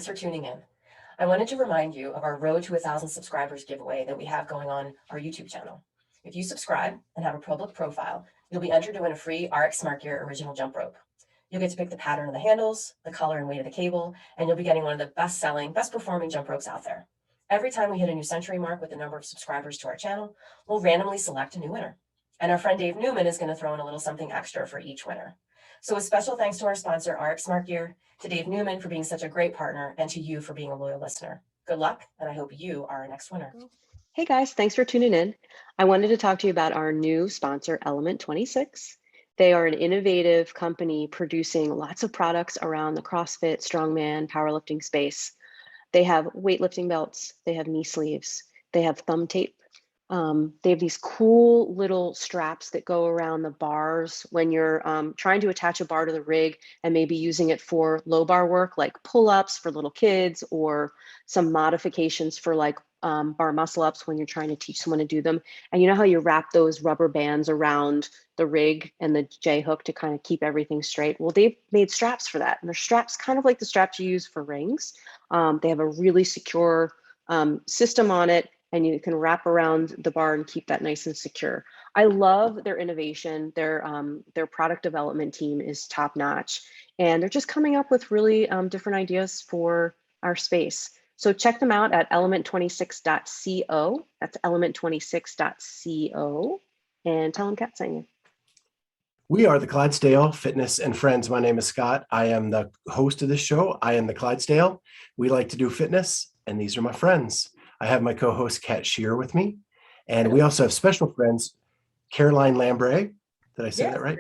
for tuning in. I wanted to remind you of our Road to 1,000 subscribers giveaway that we have going on our YouTube channel. If you subscribe and have a public profile, you'll be entered to win a free RX Smart Gear original jump rope. You'll get to pick the pattern of the handles, the color and weight of the cable, and you'll be getting one of the best-selling, best-performing jump ropes out there. Every time we hit a new century mark with the number of subscribers to our channel, we'll randomly select a new winner. And our friend Dave Newman is going to throw in a little something extra for each winner. So a special thanks to our sponsor, RX Smart Gear, to Dave Newman for being such a great partner, and to you for being a loyal listener. Good luck, and I hope you are our next winner. Hey guys, thanks for tuning in. I wanted to talk to you about our new sponsor, Element 26. They are an innovative company producing lots of products around the CrossFit, strongman, powerlifting space. They have weightlifting belts, they have knee sleeves, they have thumb tape. They have these cool little straps that go around the bars when you're trying to attach a bar to the rig and maybe using it for low bar work, like pull-ups for little kids, or some modifications for like bar muscle ups when you're trying to teach someone to do them. And you know how you wrap those rubber bands around the rig and the J hook to kind of keep everything straight? Well, they've made straps for that. And they're straps kind of like the straps you use for rings. They have a really secure system on it, and you can wrap around the bar and keep that nice and secure. I love their innovation. Their product development team is top notch, and they're just coming up with really different ideas for our space. So check them out at element26.co. That's element26.co, and tell them Kat sent you. We are the Clydesdale Fitness and Friends. My name is Scott. I am the host of this show. I am the Clydesdale. We like to do fitness, and these are my friends. I have my co-host Kat Shear with me, and we also have special friends, Caroline Lambray. Did I say that right?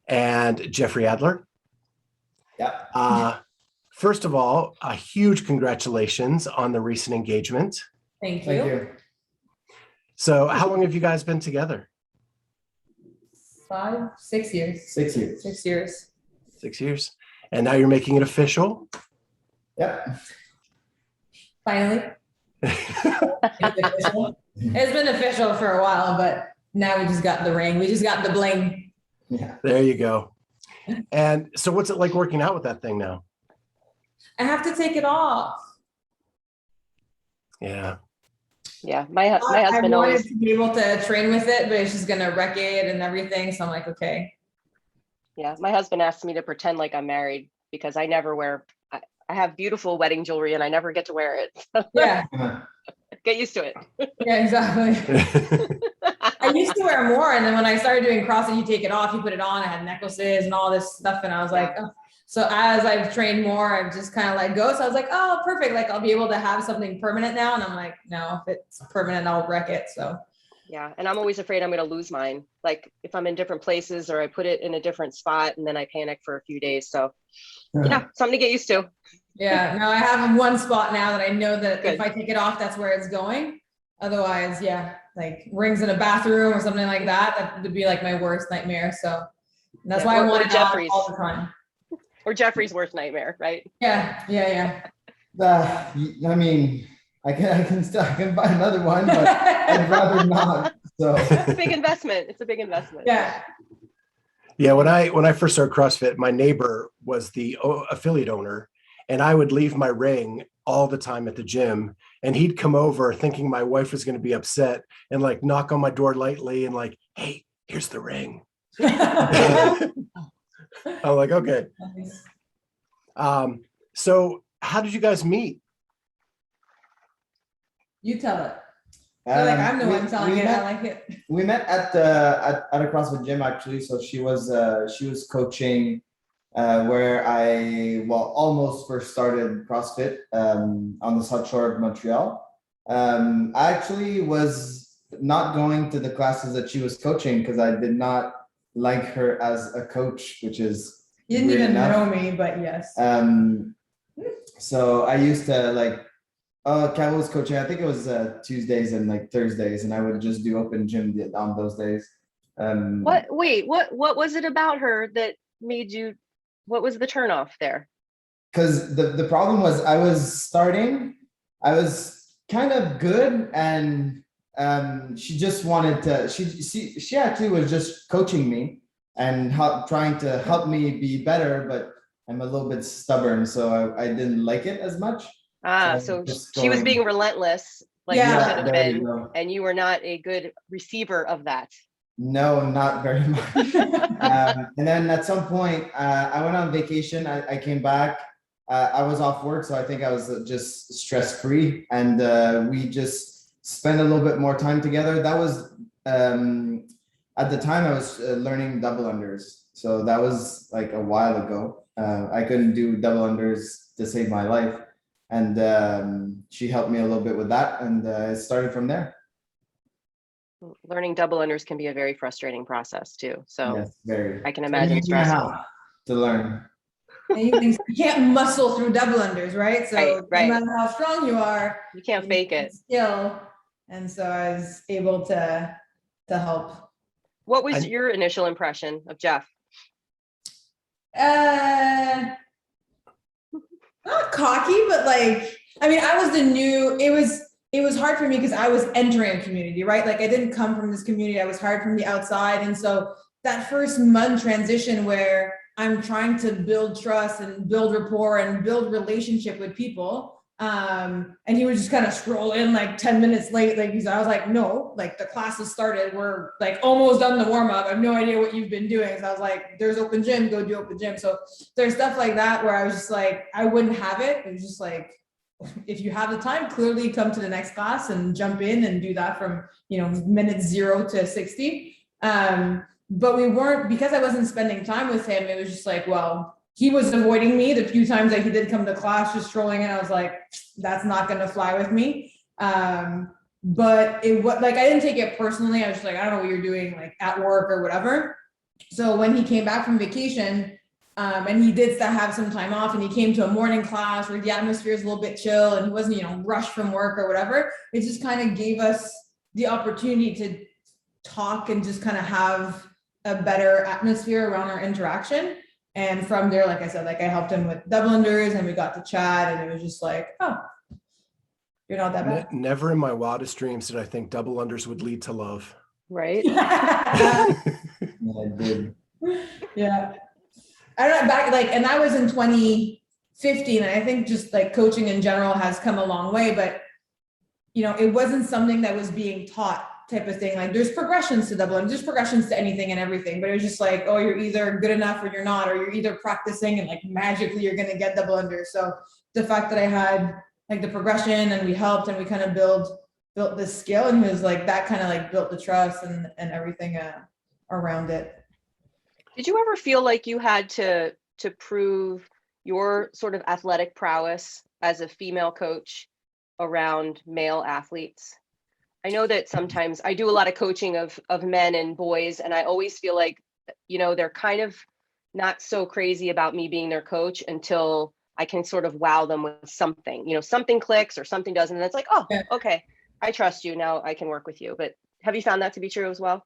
And Jeffrey Adler. Yeah. First of all, a huge congratulations on the recent engagement. Thank you. Thank you. So how long have you guys been together? 5, 6 years. 6 years. 6 years. 6 years. And now you're making it official? Yeah. Finally. It's been official for a while, but now we just got the ring. We just got the bling. Yeah. There you go. And so what's it like working out with that thing now? I have to take it off. Yeah. Yeah, my I husband wanted always. to be able to train with it, but it's just gonna wreck it and everything. So I'm like, okay. Yeah, my husband asked me to pretend like I'm married because I never wear. I have beautiful wedding jewelry and I never get to wear it. Yeah. Get used to it. Yeah, exactly. I used to wear more, and then when I started doing CrossFit, you take it off, you put it on. I had necklaces and all this stuff, and I was like, oh. So as I've trained more, I've just kind of let go. So I was like, oh, perfect. Like I'll be able to have something permanent now. And I'm like, no, if it's permanent, I'll wreck it. So. Yeah, and I'm always afraid I'm going to lose mine. Like if I'm in different places or I put it in a different spot and then I panic for a few days. So yeah, something to get used to. Yeah, no, I have one spot now that I know that if I take it off, that's where it's going. Otherwise, yeah, like rings in a bathroom or something like that, that would be like my worst nightmare. So that's why I want it off all the time. Or Jeffrey's worst nightmare, right? Yeah. I mean, I can buy another one, but I'd rather not. So it's a big investment. It's a big investment. Yeah. Yeah. When I first started CrossFit, my neighbor was the affiliate owner, and I would leave my ring all the time at the gym, and he'd come over thinking my wife was going to be upset and like knock on my door lightly and like, hey, here's the ring. I'm like, okay. So how did you guys meet? You tell it. Like I'm the one telling it. I like it. We met at a CrossFit gym actually. So she was coaching where I almost first started CrossFit on the South Shore of Montreal. I actually was not going to the classes that she was coaching because I did not like her as a coach, which is you didn't even know me, but yes. So I used to like, Kat was coaching. I think it was Tuesdays and like Thursdays, and I would just do open gym on those days. What was it about her that made you? What was the turnoff there? Because the problem was I was kind of good, and she just wanted to. She actually was just coaching me and trying to help me be better, but I'm a little bit stubborn, so I didn't like it as much. So just she was going- being relentless, like Yeah. you should have there you been, go. and you were not a good receiver of that. No, not very much. And then at some point, I went on vacation. I came back. I was off work, so I think I was just stress-free, and we just spent a little bit more time together. That was at the time I was learning double unders, so that was like a while ago. I couldn't do double unders to save my life, and she helped me a little bit with that, and it started from there. Learning double unders can be a very frustrating process too. So Yes, very. I can imagine Taking a year and a stressful. half to learn. And you can't muscle through double unders, right? So Right. no matter how strong you are, You can't fake it. Skill. And so I was able to help. What was And- your initial impression of Jeff? Not cocky, but like, I mean, I was it was hard for me because I was entering a community, right? Like I didn't come from this community. I was hired from the outside. And so that first month transition where I'm trying to build trust and build rapport and build relationship with people. And he would just kind of scroll in like 10 minutes late. Like I was like, no, like the class has started. We're like almost done the warm up. I have no idea what you've been doing. So I was like, there's open gym, go do open gym. So there's stuff like that where I was just like, I wouldn't have it. It was just like, if you have the time, clearly come to the next class and jump in and do that from, minute 0 to 60. But we weren't, because I wasn't spending time with him, it was just like, well, he was avoiding me the few times that he did come to class, just strolling in. I was like, that's not going to fly with me. But it was like, I didn't take it personally. I was just like, I don't know what you're doing, like at work or whatever. So when he came back from vacation, and he did have some time off, and he came to a morning class where the atmosphere is a little bit chill and he wasn't, rushed from work or whatever. It just kind of gave us the opportunity to talk and just kind of have a better atmosphere around our interaction. And from there, like I said, like I helped him with double unders and we got to chat, and it was just like, oh, you're not that bad. Never in my wildest dreams did I think double unders would lead to love. Right. Yeah, I did. Yeah. I don't know, back like, and that was in 2015. And I think just like coaching in general has come a long way, but it wasn't something that was being taught type of thing. Like there's progressions to double and there's progressions to anything and everything, but it was just like, oh, you're either good enough or you're not, or you're either practicing and like magically you're going to get double under. So the fact that I had like the progression and we helped and we kind of built this skill, and he was like, that kind of like built the trust and everything around it. Did you ever feel like you had to prove your sort of athletic prowess as a female coach around male athletes? I know that sometimes I do a lot of coaching of men and boys, and I always feel like, they're kind of not so crazy about me being their coach until I can sort of wow them with something, something clicks or something doesn't. And it's like, oh, okay, I trust you. Now I can work with you. But have you found that to be true as well?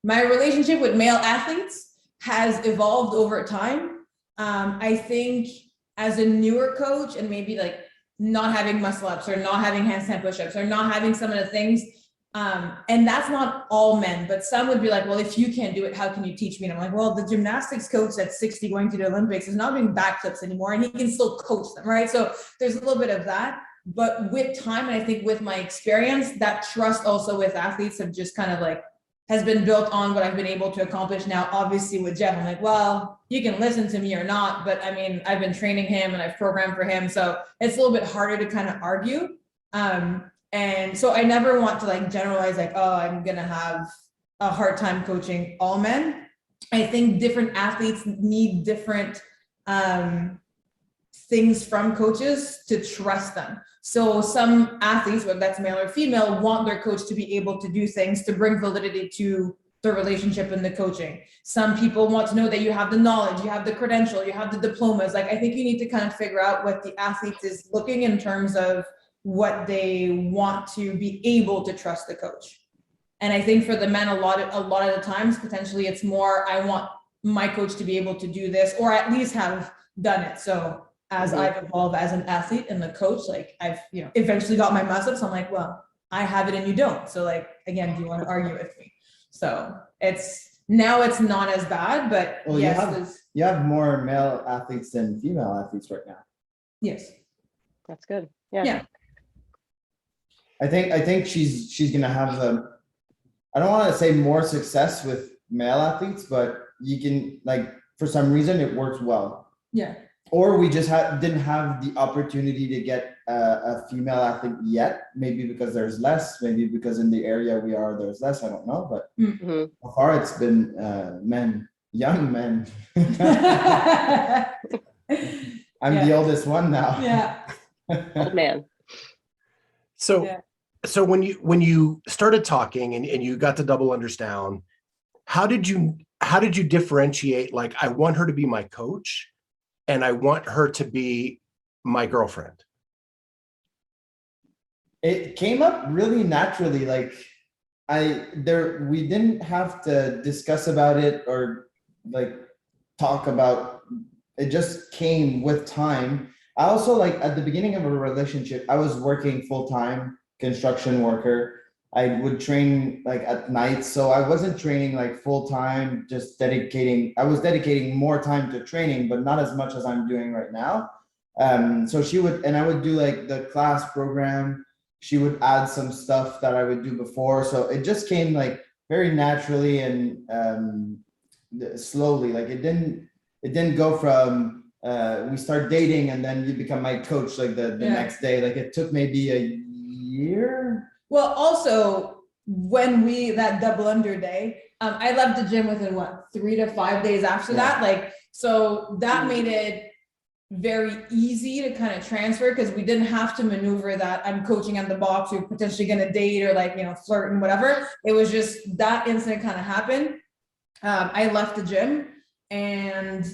My relationship with male athletes has evolved over time. I think as a newer coach, and maybe like not having muscle ups or not having handstand push-ups or not having some of the things, and that's not all men, but some would be like, well, if you can't do it, how can you teach me? And I'm like, well, the gymnastics coach at 60 going to the Olympics is not doing backflips anymore, and he can still coach them, right? So there's a little bit of that. But with time, and I think with my experience, that trust also with athletes have just kind of like has been built on what I've been able to accomplish now. Obviously with Jeff, I'm like, well, you can listen to me or not, but I mean, I've been training him and I've programmed for him. So it's a little bit harder to kind of argue. And so I never want to like generalize like, oh, I'm going to have a hard time coaching all men. I think different athletes need different things from coaches to trust them. So some athletes, whether that's male or female, want their coach to be able to do things to bring validity to the relationship and the coaching. Some people want to know that you have the knowledge, you have the credential, you have the diplomas. Like, I think you need to kind of figure out what the athlete is looking in terms of what they want to be able to trust the coach. And I think for the men, a lot of the times, potentially it's more, I want my coach to be able to do this, or at least have done it. So as I've evolved as an athlete and the coach, like I've, eventually got my muscles. So I'm like, well, I have it and you don't. So like, again, do you want to argue with me? So it's not as bad, but Well, yes, you have more male athletes than female athletes right now. Yes. That's good. Yeah. Yeah. I think she's gonna have I don't want to say more success with male athletes, but you can, like, for some reason it works well. Yeah. Or we just didn't have the opportunity to get a female athlete yet. Maybe because there's less, maybe because in the area we are, there's less. I don't know, but Mhm. so far it's been men, young men. I'm the Yeah. oldest one now. Yeah. Old man. So, Yeah. so when you started talking and you got the double unders down, how did you differentiate? Like, I want her to be my coach, and I want her to be my girlfriend. It came up really naturally. Like, we didn't have to discuss about it or like talk about it. Just came with time. I also, like, at the beginning of a relationship, I was working full-time construction worker. I would train like at night, so I wasn't training like full-time, just I was dedicating more time to training, but not as much as I'm doing right now. So I would do like the class program. She would add some stuff that I would do before. So it just came like very naturally and slowly. Like, it didn't go from we start dating and then you become my coach like the next day. Like, it took maybe a year. Well, also when that double under day, I left the gym within 3 to 5 days after that. Like, so that made it very easy to kind of transfer, because we didn't have to maneuver that I'm coaching on the box, we're potentially going to date or like, flirt and whatever. It was just that incident kind of happened. I left the gym and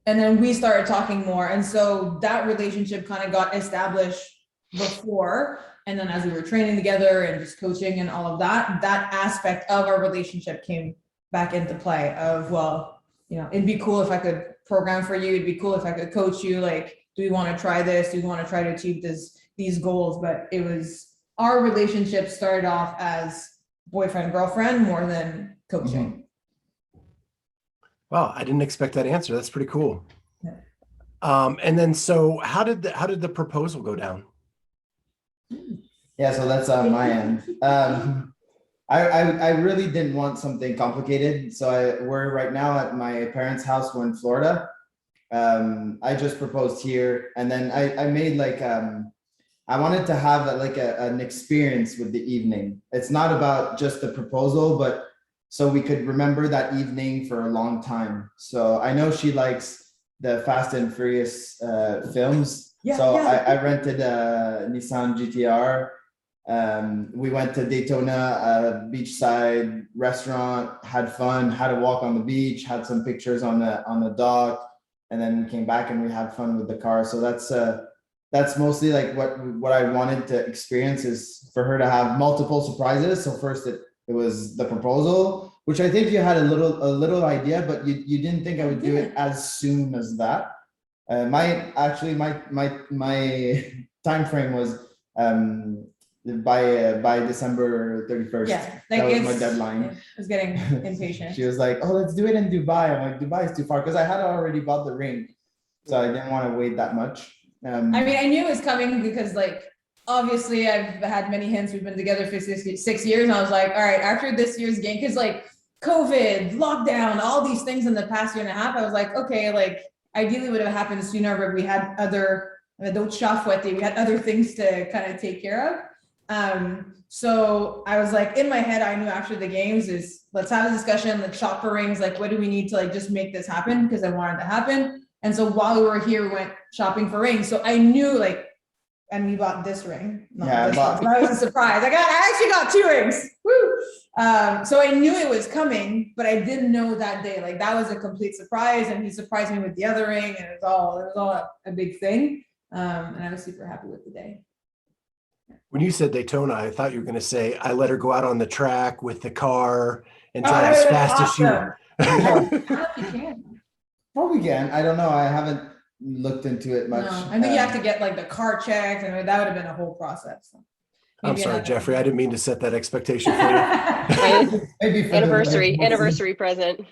then we started talking more. And so that relationship kind of got established before. And then as we were training together and just coaching and all of that, that aspect of our relationship came back into play of, well, it'd be cool if I could program for you. It'd be cool if I could coach you. Like, do we want to try this? Do we want to try to achieve these goals? But it was, our relationship started off as boyfriend, girlfriend more than coaching. Wow, I didn't expect that answer. That's pretty cool. Yeah. And then, so how did the proposal go down? Yeah, so that's on my end. I really didn't want something complicated. So we're right now at my parents' house. We're in Florida. I just proposed here, and then I made like I wanted to have an experience with the evening. It's not about just the proposal, but so we could remember that evening for a long time. So I know she likes the Fast and Furious films. I rented a Nissan GTR. We went to Daytona, a beachside restaurant, had fun, had a walk on the beach, had some pictures on the dock, and then we came back and we had fun with the car. So that's mostly like what I wanted to experience, is for her to have multiple surprises. So first it was the proposal, which I think you had a little idea, but you didn't think I would do it as soon as that. My time frame was by December 31st. Yeah, that was my deadline. I was getting impatient. She was like, "Oh, let's do it in Dubai." I'm like, "Dubai is too far," because I had already bought the ring, so I didn't want to wait that much. I mean, I knew it was coming because, like, obviously I've had many hints. We've been together for 6 years, and I was like, all right, after this year's game, because like COVID, lockdown, all these things in the past year and a half, I was like, okay, like ideally would have happened sooner, but we had we had other things to kind of take care of. So I was like, in my head, I knew after the games is, let's have a discussion, let's shop for rings, like what do we need to like just make this happen, because I wanted to happen. And so while we were here, we went shopping for rings. So I knew like, and we bought this ring. That was a surprise. I actually got 2 rings. Woo! So I knew it was coming, but I didn't know that day. Like that was a complete surprise, and he surprised me with the other ring, and it was all a big thing. And I was super happy with the day. When you said Daytona, I thought you were going to say, I let her go out on the track with the car and drive as fast as she can. Probably can. I don't know. I haven't looked into it much. No, I think you have to get like the car checked, and that would have been a whole process. So I'm sorry, Jeffrey. I didn't mean to set that expectation for you. Maybe for anniversary present.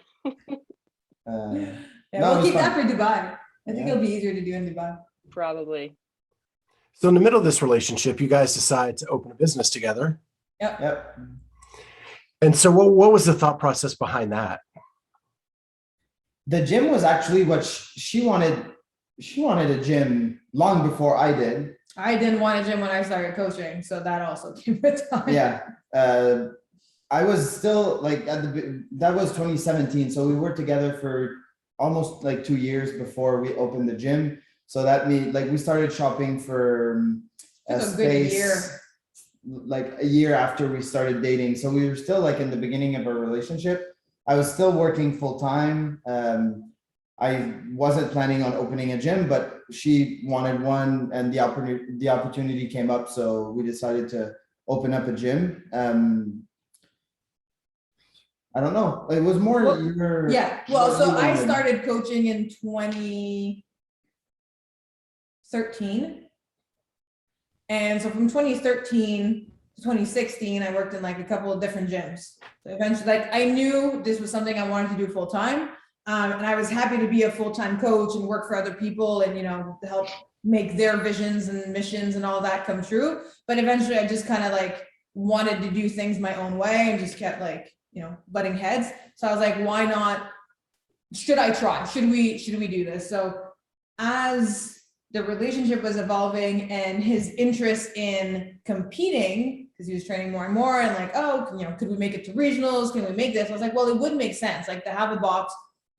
Yeah, No, it we'll was keep that fun. for Dubai. I think Yeah. it'll be easier to do in Dubai. Probably. So in the middle of this relationship, you guys decide to open a business together. Yep. And so what was the thought process behind that? The gym was actually what she wanted. She wanted a gym long before I did. I didn't want a gym when I started coaching, so that also came with time. Yeah. I was still like that was 2017. So we worked together for almost like 2 years before we opened the gym. So that means like we started shopping for a Took a good year. space like a year after we started dating. So we were still like in the beginning of our relationship. I was still working full time. I wasn't planning on opening a gym, but she wanted one and the opportunity came up. So we decided to open up a gym. I don't know. It was more. Well, yeah. Well, so I started coaching in 2013. And so from 2013 to 2016, I worked in like a couple of different gyms. So eventually, like I knew this was something I wanted to do full time. And I was happy to be a full-time coach and work for other people and, you know, help make their visions and missions and all that come true. But eventually I just kind of like wanted to do things my own way and just kept like, you know, butting heads. So I was like, why not? Should I try? Should we do this? So as the relationship was evolving and his interest in competing, because he was training more and more and like, oh, you know, could we make it to regionals? Can we make this? I was like, well, it would make sense, like to have a box.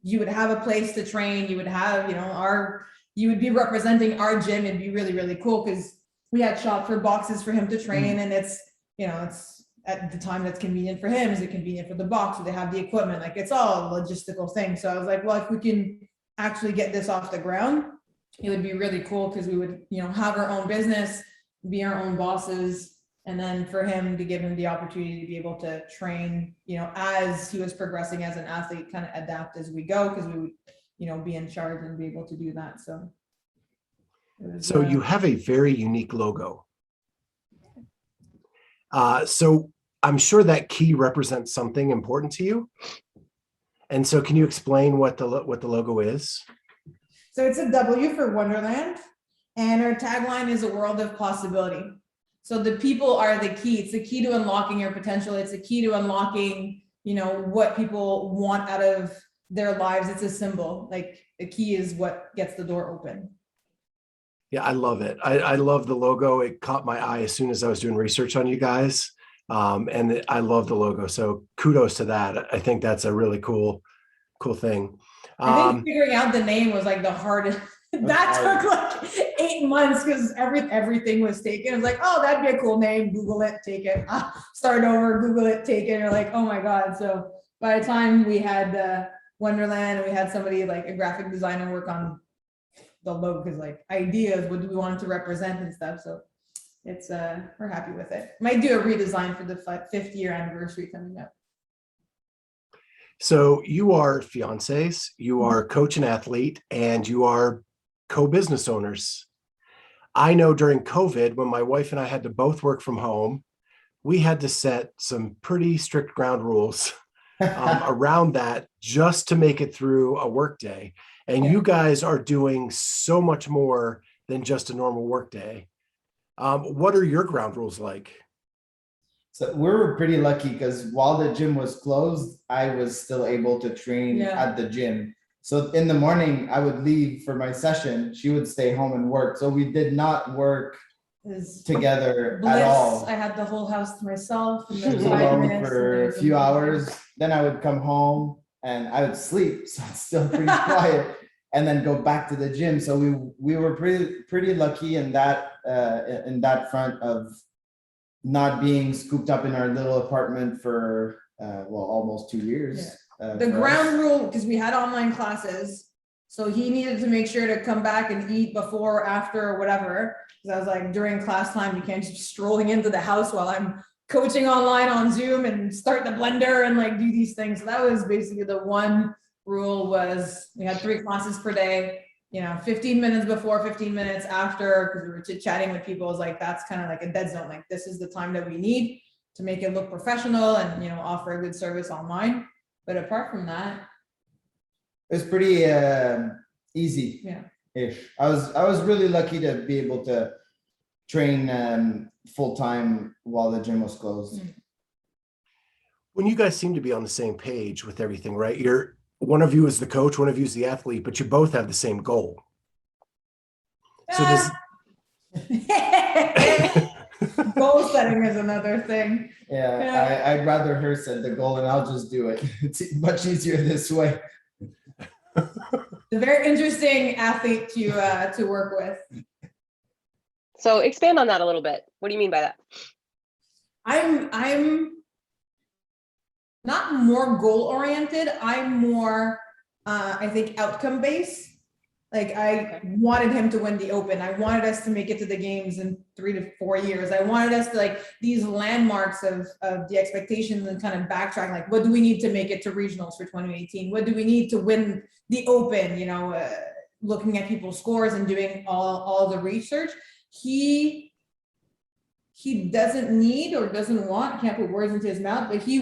You would have a place to train. You would have, you know, you would be representing our gym. It'd be really, really cool because we had shop for boxes for him to train. And it's, you know, it's at the time that's convenient for him. Is it convenient for the box? Do they have the equipment? Like it's all a logistical thing. So I was like, well, if we can actually get this off the ground, it would be really cool because we would, you know, have our own business, be our own bosses. And then for him to give him the opportunity to be able to train, you know, as he was progressing as an athlete, kind of adapt as we go, because we would, you know, be in charge and be able to do that. So, you have a very unique logo. So I'm sure that key represents something important to you. And so can you explain what the logo is? So it's a W for Wonderland. And our tagline is a world of possibility. So the people are the key. It's the key to unlocking your potential. It's the key to unlocking, you know, what people want out of their lives. It's a symbol. Like the key is what gets the door open. Yeah, I love it. I love the logo. It caught my eye as soon as I was doing research on you guys. And I love the logo. So kudos to that. I think that's a really cool thing. I think figuring out the name was like the hardest. That took like 8 months because everything was taken. It was like, oh, that'd be a cool name. Google it, take it. Start over, Google it, take it. You're like, oh my God. So by the time we had Wonderland, and we had somebody like a graphic designer work on the logo, because like ideas, what do we want it to represent and stuff. So it's we're happy with it. Might do a redesign for the 5th year anniversary coming up. So you are fiancés, you are coach and athlete, and you are co-business owners. I know during COVID, when my wife and I had to both work from home, we had to set some pretty strict ground rules around that just to make it through a work day. And you guys are doing so much more than just a normal work day. What are your ground rules like? So we were pretty lucky because while the gym was closed, I was still able to train at the gym. So in the morning, I would leave for my session. She would stay home and work. So we did not work together at all. I had the whole house to myself. And She was alone for a few hours. Then I would come home and I would sleep. So it's still pretty quiet. And then go back to the gym. So we were pretty lucky in that front of not being scooped up in our little apartment for almost 2 years. The ground rule, because we had online classes, so he needed to make sure to come back and eat before or after or whatever. Because I was like, during class time, you can't just be strolling into the house while I'm coaching online on Zoom and start the blender and like do these things. So that was basically the one rule. Was we had 3 classes per day. You know, 15 minutes before, 15 minutes after, because we were chit-chatting with people. It was like, that's kind of like a dead zone. Like this is the time that we need to make it look professional and, you know, offer a good service online. But apart from that, It was pretty easy. Yeah. Ish. I was really lucky to be able to train full time while the gym was closed. When you guys seem to be on the same page with everything, right? One of you is the coach, one of you is the athlete, but you both have the same goal. So does Goal setting is another thing. Yeah, I'd rather her set the goal and I'll just do it. It's much easier this way. A very interesting athlete to work with. So expand on that a little bit. What do you mean by that? I'm not more goal oriented. I'm more, I think, outcome based. Like I wanted him to win the Open. I wanted us to make it to the games in 3 to 4 years. I wanted us to like these landmarks of the expectations and kind of backtrack. Like, what do we need to make it to regionals for 2018? What do we need to win the Open? You know, looking at people's scores and doing all the research. He doesn't need or doesn't want, I can't put words into his mouth, but he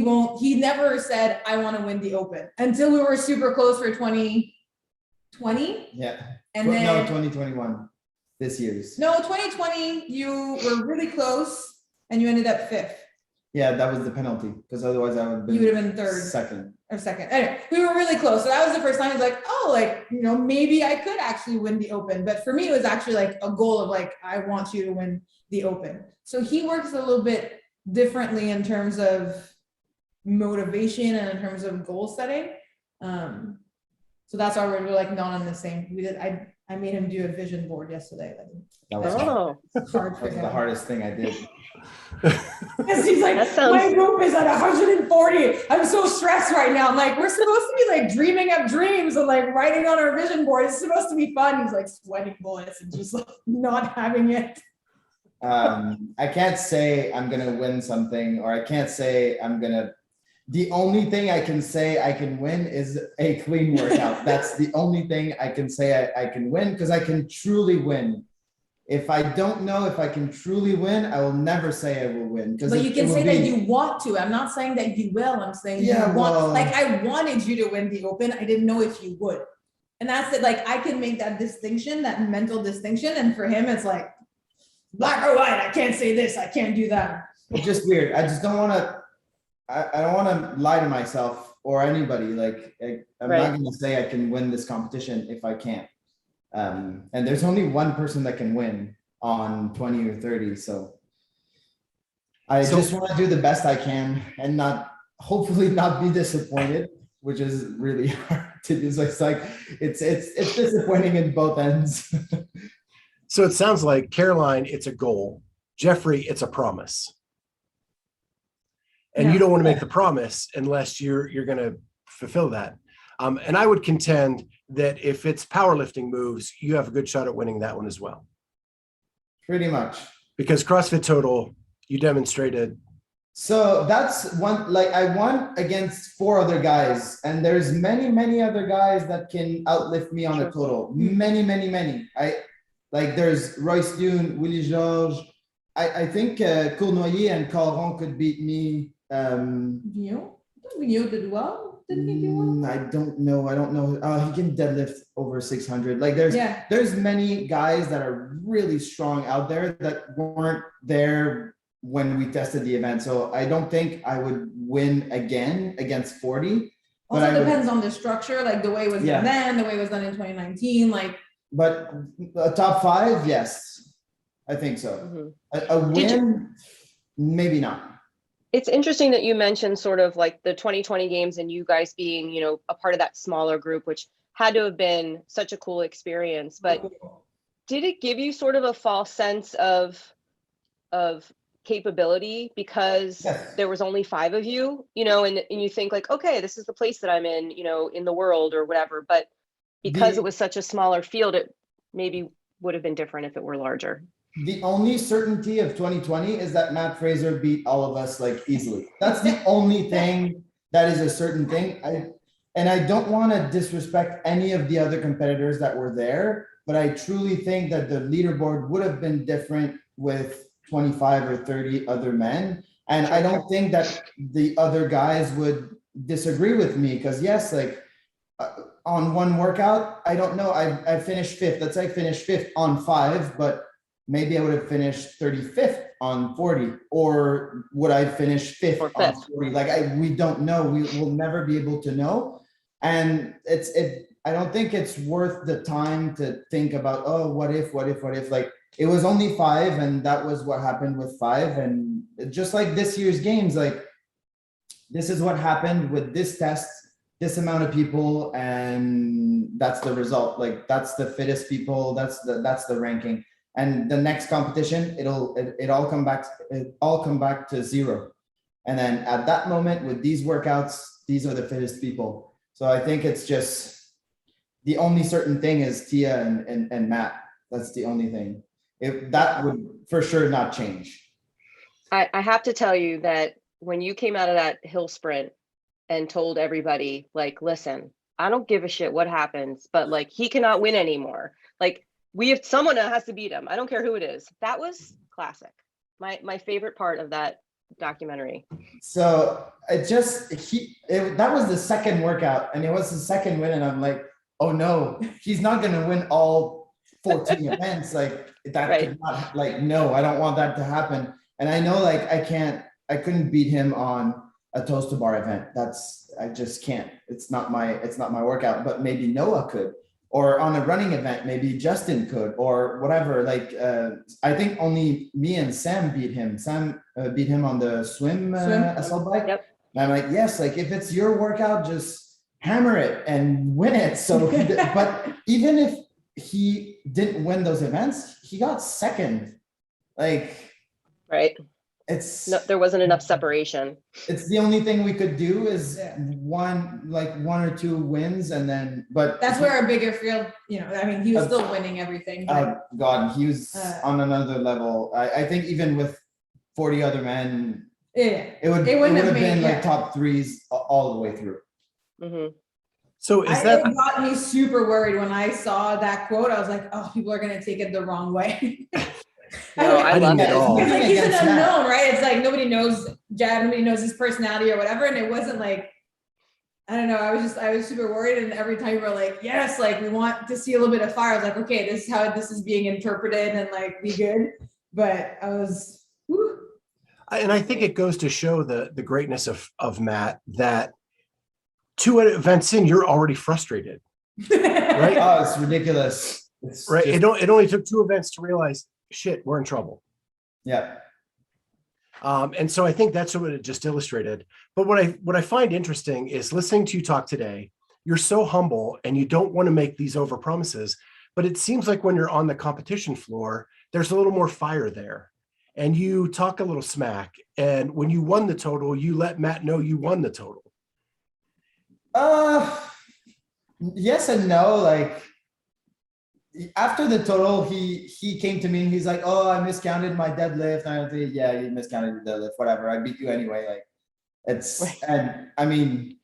never said, I want to win the Open until we were super close for 2020. Yeah. And No, then 2021, this year's. no, 2020, you were really close and you ended up 5th. Yeah, that was the penalty because otherwise I would have You would have been 3rd. Second. Or 2nd. Anyway, we were really close. So that was the first time I was like, oh, like, you know, maybe I could actually win the Open. But for me, it was actually like a goal of like, I want you to win the Open. So he works a little bit differently in terms of motivation and in terms of goal setting. So that's why we're like not on the same. I made him do a vision board yesterday. That was Hard for the him. hardest thing I did. Because he's like, my rope is at 140. I'm so stressed right now. I'm like, we're supposed to be like dreaming up dreams and like writing on our vision board. It's supposed to be fun. He's like sweating bullets and just like not having it. I can't say I'm gonna win something, or I can't say the only thing I can say I can win is a clean workout. That's the only thing I can say I can win, because I can truly win. If I don't know if I can truly win, I will never say I will win. But you can say that you want to. I'm not saying that you will. I'm saying you want. Like I wanted you to win the Open. I didn't know if you would. And that's it. Like I can make that distinction, that mental distinction. And for him, it's like black or white. I can't say this. I can't do that. It's just weird. I just don't want to. I don't want to lie to myself or anybody. Like I'm not going to say I can win this competition if I can't. And there's only one person that can win on 20 or 30. So I just want to do the best I can and hopefully not be disappointed, which is really hard to do. So it's like, it's disappointing in both ends. So it sounds like Caroline, it's a goal. Jeffrey, it's a promise. And you don't want to make the promise unless you're going to fulfill that. And I would contend that if it's powerlifting moves, you have a good shot at winning that one as well. Pretty much. Because CrossFit Total, you demonstrated. So that's one, like I won against 4 other guys, and there's many other guys that can outlift me on a total. Many. There's Royce Dune, Willie Georges. I think Cournoyer and Caron could beat me. Vigneault did well. Didn't he do well? I don't know. He can deadlift over 600. Like there's many guys that are really strong out there that weren't there when we tested the event. So I don't think I would win again against 40. Also depends on the structure, like the way it was done then, the way it was done in 2019. But a top 5, yes, I think so. Mm-hmm. A win, maybe not. It's interesting that you mentioned sort of like the 2020 games and you guys being, you know, a part of that smaller group, which had to have been such a cool experience. But did it give you sort of a false sense of capability because there was only 5 of you, you know, and you think like, okay, this is the place that I'm in, you know, in the world or whatever. But because it was such a smaller field, it maybe would have been different if it were larger. The only certainty of 2020 is that Matt Fraser beat all of us like easily. That's the only thing that is a certain thing. I don't want to disrespect any of the other competitors that were there, but I truly think that the leaderboard would have been different with 25 or 30 other men. And I don't think that the other guys would disagree with me because yes, like on one workout, I don't know. I finished fifth. Let's say I finished fifth on 5, but maybe I would have finished 35th on 40, or would I finish fifth Or on fifth. 40? Like we don't know. We will never be able to know. And I don't think it's worth the time to think about, oh, what if? Like it was only 5, and that was what happened with 5. And just like this year's games, like this is what happened with this test, this amount of people, and that's the result. Like that's the fittest people, that's the ranking. And the next competition, it all come back to 0. And then at that moment with these workouts, these are the fittest people. So I think it's just the only certain thing is Tia and Matt. That's the only thing. If that would for sure not change. I have to tell you that when you came out of that hill sprint and told everybody, like, listen, I don't give a shit what happens, but like he cannot win anymore. Like we have someone that has to beat him. I don't care who it is. That was classic. My favorite part of that documentary. So that was the second workout, and it was the second win, and I'm like, oh no, he's not gonna win all 14 events. Like that Right. could not, like, no, I don't want that to happen. And I know like I couldn't beat him on a toast to bar event. I just can't. It's not my workout, but maybe Noah could. Or on a running event, maybe Justin could, or whatever. Like, I think only me and Sam beat him. Sam beat him on the swim. Assault bike. Yep. And I'm like, yes, like if it's your workout, just hammer it and win it. So, but even if he didn't win those events, he got second. Like, Right. no, there wasn't enough separation. It's the only thing we could do is one or two wins, and then, but That's where a bigger field, I mean, he was still winning everything. But, God, he was on another level. I think even with 40 other men, it would have been like top 3s all the way through. Mm-hmm. So it got me super worried when I saw that quote. I was like, oh, people are going to take it the wrong way. No, I love it. It's like he's an unknown, right? It's like nobody knows Jad, nobody knows his personality or whatever. And it wasn't like, I don't know. I was super worried. And every time we were like, yes, like we want to see a little bit of fire. I was like, okay, this is how this is being interpreted and like be good. But I was, whew. And I think it goes to show the greatness of Matt, that 2 events in, you're already frustrated, right? Oh, it's ridiculous. It's right. It only took 2 events to realize, shit, we're in trouble. Yeah. And so I think that's what it just illustrated. But what I find interesting is listening to you talk today. You're so humble and you don't want to make these over promises, but it seems like when you're on the competition floor, there's a little more fire there, and you talk a little smack. And when you won the total, you let Matt know you won the total. Yes and no. Like, after the total, he came to me and he's like, oh, I miscounted my deadlift. And I think, yeah, you miscounted your deadlift, whatever. I beat you anyway. Like and I mean,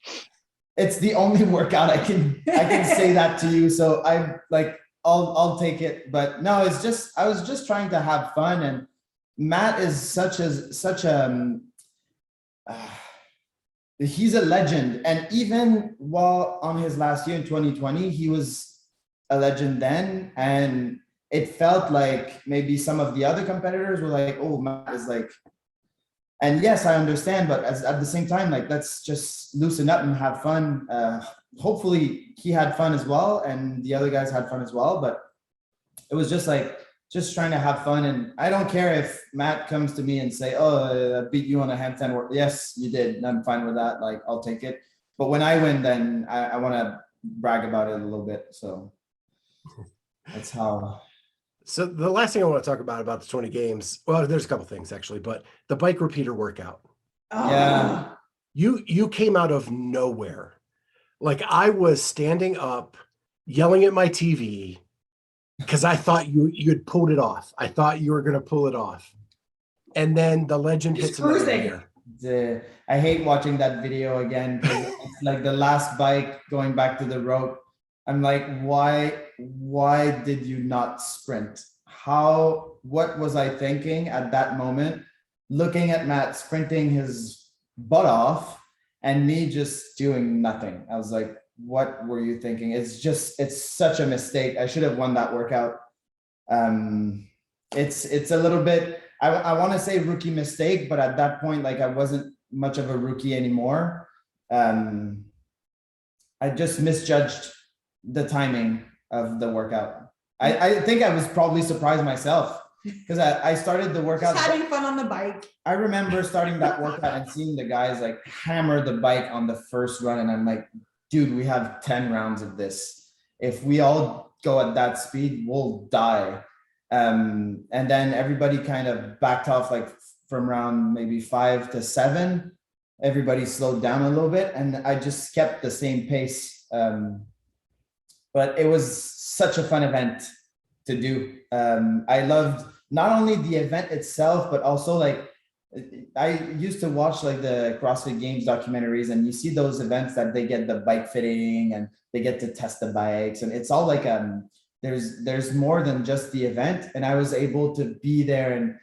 it's the only workout I can say that to you. So I'm like, I'll take it. But no, I was just trying to have fun. And Matt is he's a legend. And even while on his last year in 2020, he was a legend then, and it felt like maybe some of the other competitors were like, oh, Matt is like, and yes, I understand, but at the same time, like, let's just loosen up and have fun. Hopefully he had fun as well, and the other guys had fun as well, but it was just trying to have fun. And I don't care if Matt comes to me and say, oh, I beat you on a handstand work. Yes, you did, and I'm fine with that. Like, I'll take it. But when I win, then I want to brag about it a little bit. So that's how. So the last thing I want to talk about the 20 games, well, there's a couple things actually, but the bike repeater workout. Oh. Yeah. You came out of nowhere. Like, I was standing up, yelling at my TV, because I thought you had pulled it off. I thought you were going to pull it off. And then the legend hits another gear. I hate watching that video again, because it's like the last bike going back to the rope. I'm like, why did you not sprint? What was I thinking at that moment? Looking at Matt sprinting his butt off and me just doing nothing. I was like, what were you thinking? It's such a mistake. I should have won that workout. It's a little bit, I want to say rookie mistake, but at that point, like I wasn't much of a rookie anymore. I just misjudged the timing of the workout. I think I was probably surprised myself because I started the workout. Just having fun on the bike. I remember starting that workout and seeing the guys like hammer the bike on the first run. And I'm like, dude, we have 10 rounds of this. If we all go at that speed, we'll die. And then everybody kind of backed off like from round maybe 5 to 7. Everybody slowed down a little bit and I just kept the same pace. But it was such a fun event to do. I loved not only the event itself, but also like, I used to watch like the CrossFit Games documentaries and you see those events that they get the bike fitting and they get to test the bikes and it's all like, there's more than just the event. And I was able to be there and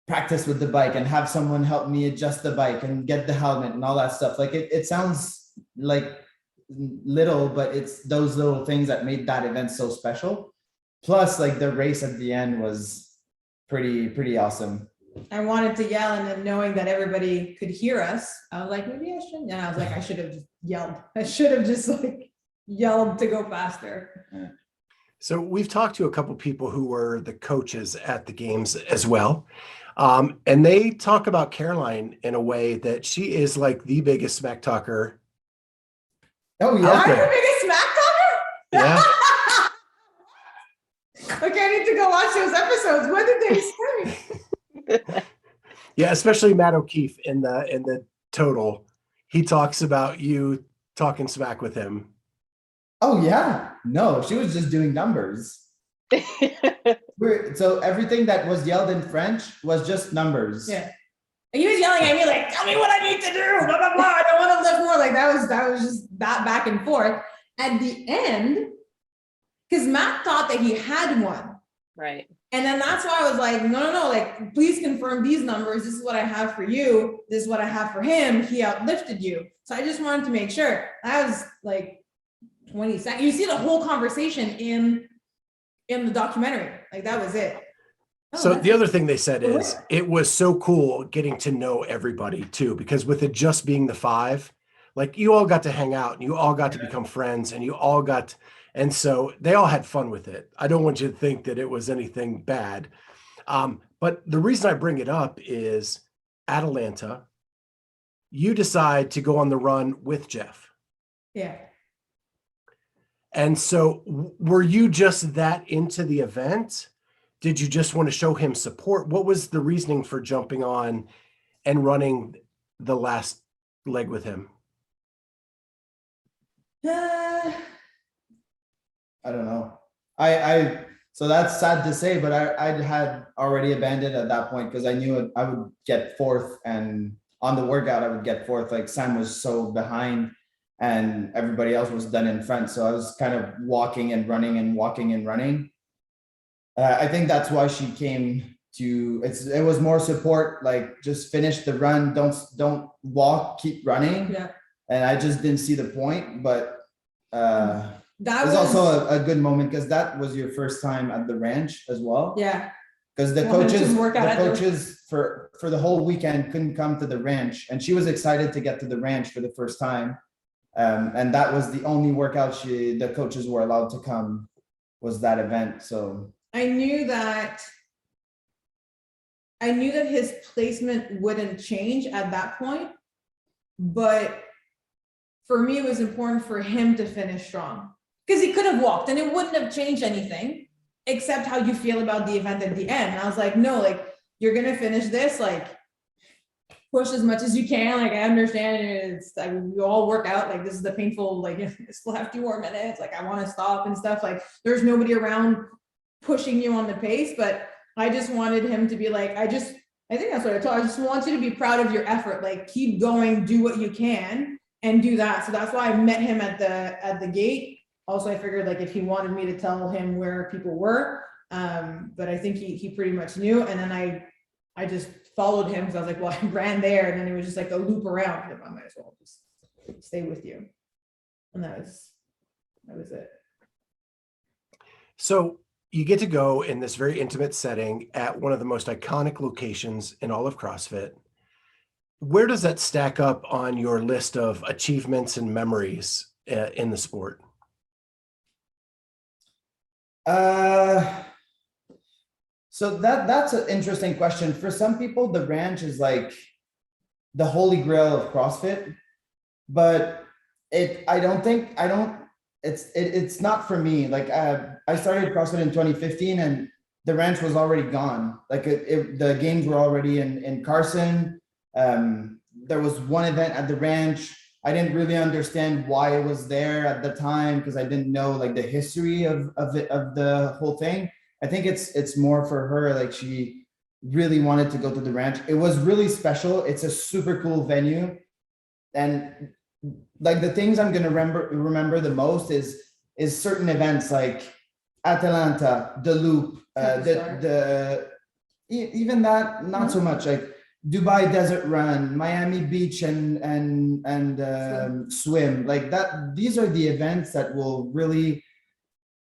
practice with the bike and have someone help me adjust the bike and get the helmet and all that stuff. Like it sounds like little, but it's those little things that made that event so special. Plus like the race at the end was pretty awesome. I wanted to yell and then knowing that everybody could hear us, I was like, maybe I shouldn't. And I was like, I should have just yelled. I should have just like yelled to go faster. Yeah. So we've talked to a couple people who were the coaches at the games as well. And they talk about Caroline in a way that she is like the biggest smack talker. Oh out yeah. I'm there. the biggest smack talker? Yeah. Okay, I need to go watch those episodes. What did they say? Yeah, especially Matt O'Keefe in the total. He talks about you talking smack with him. Oh yeah. No, she was just doing numbers. So everything that was yelled in French was just numbers. Yeah. And he was yelling at me like, tell me what I need to do, blah, blah, blah. I don't want to lift more. Like that was just that back and forth. At the end, because Matt thought that he had one. Right. And then that's why I was like, no, like, please confirm these numbers. This is what I have for you. This is what I have for him. He outlifted you. So I just wanted to make sure. That was like 20 seconds. You see the whole conversation in the documentary. Like that was it. Oh, So that's the it. other thing they said is it was so cool getting to know everybody too, because with it just being the 5, like you all got to hang out and you all got to become friends and you all got, and so they all had fun with it. I don't want you to think that it was anything bad. But the reason I bring it up is Atlanta, you decide to go on the run with Jeff. Yeah. And so were you just that into the event? Did you just want to show him support? What was the reasoning for jumping on and running the last leg with him? I don't know. So that's sad to say, but I had already abandoned at that point because I knew I would get 4th, and on the workout I would get 4th. Like Sam was so behind and everybody else was done in front. So I was kind of walking and running and walking and running. I think that's why she came to, it was more support, like just finish the run. Don't walk, keep running. Yeah. And I just didn't see the point, but That it was was also a good moment because that was your first time at the ranch as well. yeah. Because the Well, coaches, just work out at the- for the whole weekend couldn't come to the ranch, and she was excited to get to the ranch for the first time. And that was the only workout the coaches were allowed to come, was that event. So I knew that his placement wouldn't change at that point, but for me, it was important for him to finish strong because he could have walked and it wouldn't have changed anything except how you feel about the event at the end. And I was like, no, like you're going to finish this, like push as much as you can. Like I understand it's like we all work out. Like this is the painful, like I still have 2 more minutes. Like I want to stop and stuff. Like there's nobody around pushing you on the pace, but I just wanted him to be like, I think that's what I told. I just want you to be proud of your effort. Like keep going, do what you can and do that. So that's why I met him at the gate. Also, I figured like if he wanted me to tell him where people were, but I think he pretty much knew. And then I just followed him because I was like, well, I ran there, and then it was just like a loop around him. I might as well just stay with you. And that was that was it. So you get to go in this very intimate setting at one of the most iconic locations in all of CrossFit. Where does that stack up on your list of achievements and memories in the sport? So that's an interesting question. For some people, the ranch is like the holy grail of CrossFit, but it's not for me. Like I started CrossFit in 2015 and the ranch was already gone. Like the games were already in Carson. There was one event at the ranch. I didn't really understand why it was there at the time because I didn't know like the history of the whole thing. I think it's more for her, like she really wanted to go to the ranch. It was really special. It's a super cool venue. And like the things I'm gonna remember the most is certain events like Atalanta, the Loop, even that, not so much, like Dubai Desert Run, Miami Beach and swim, like that. These are the events that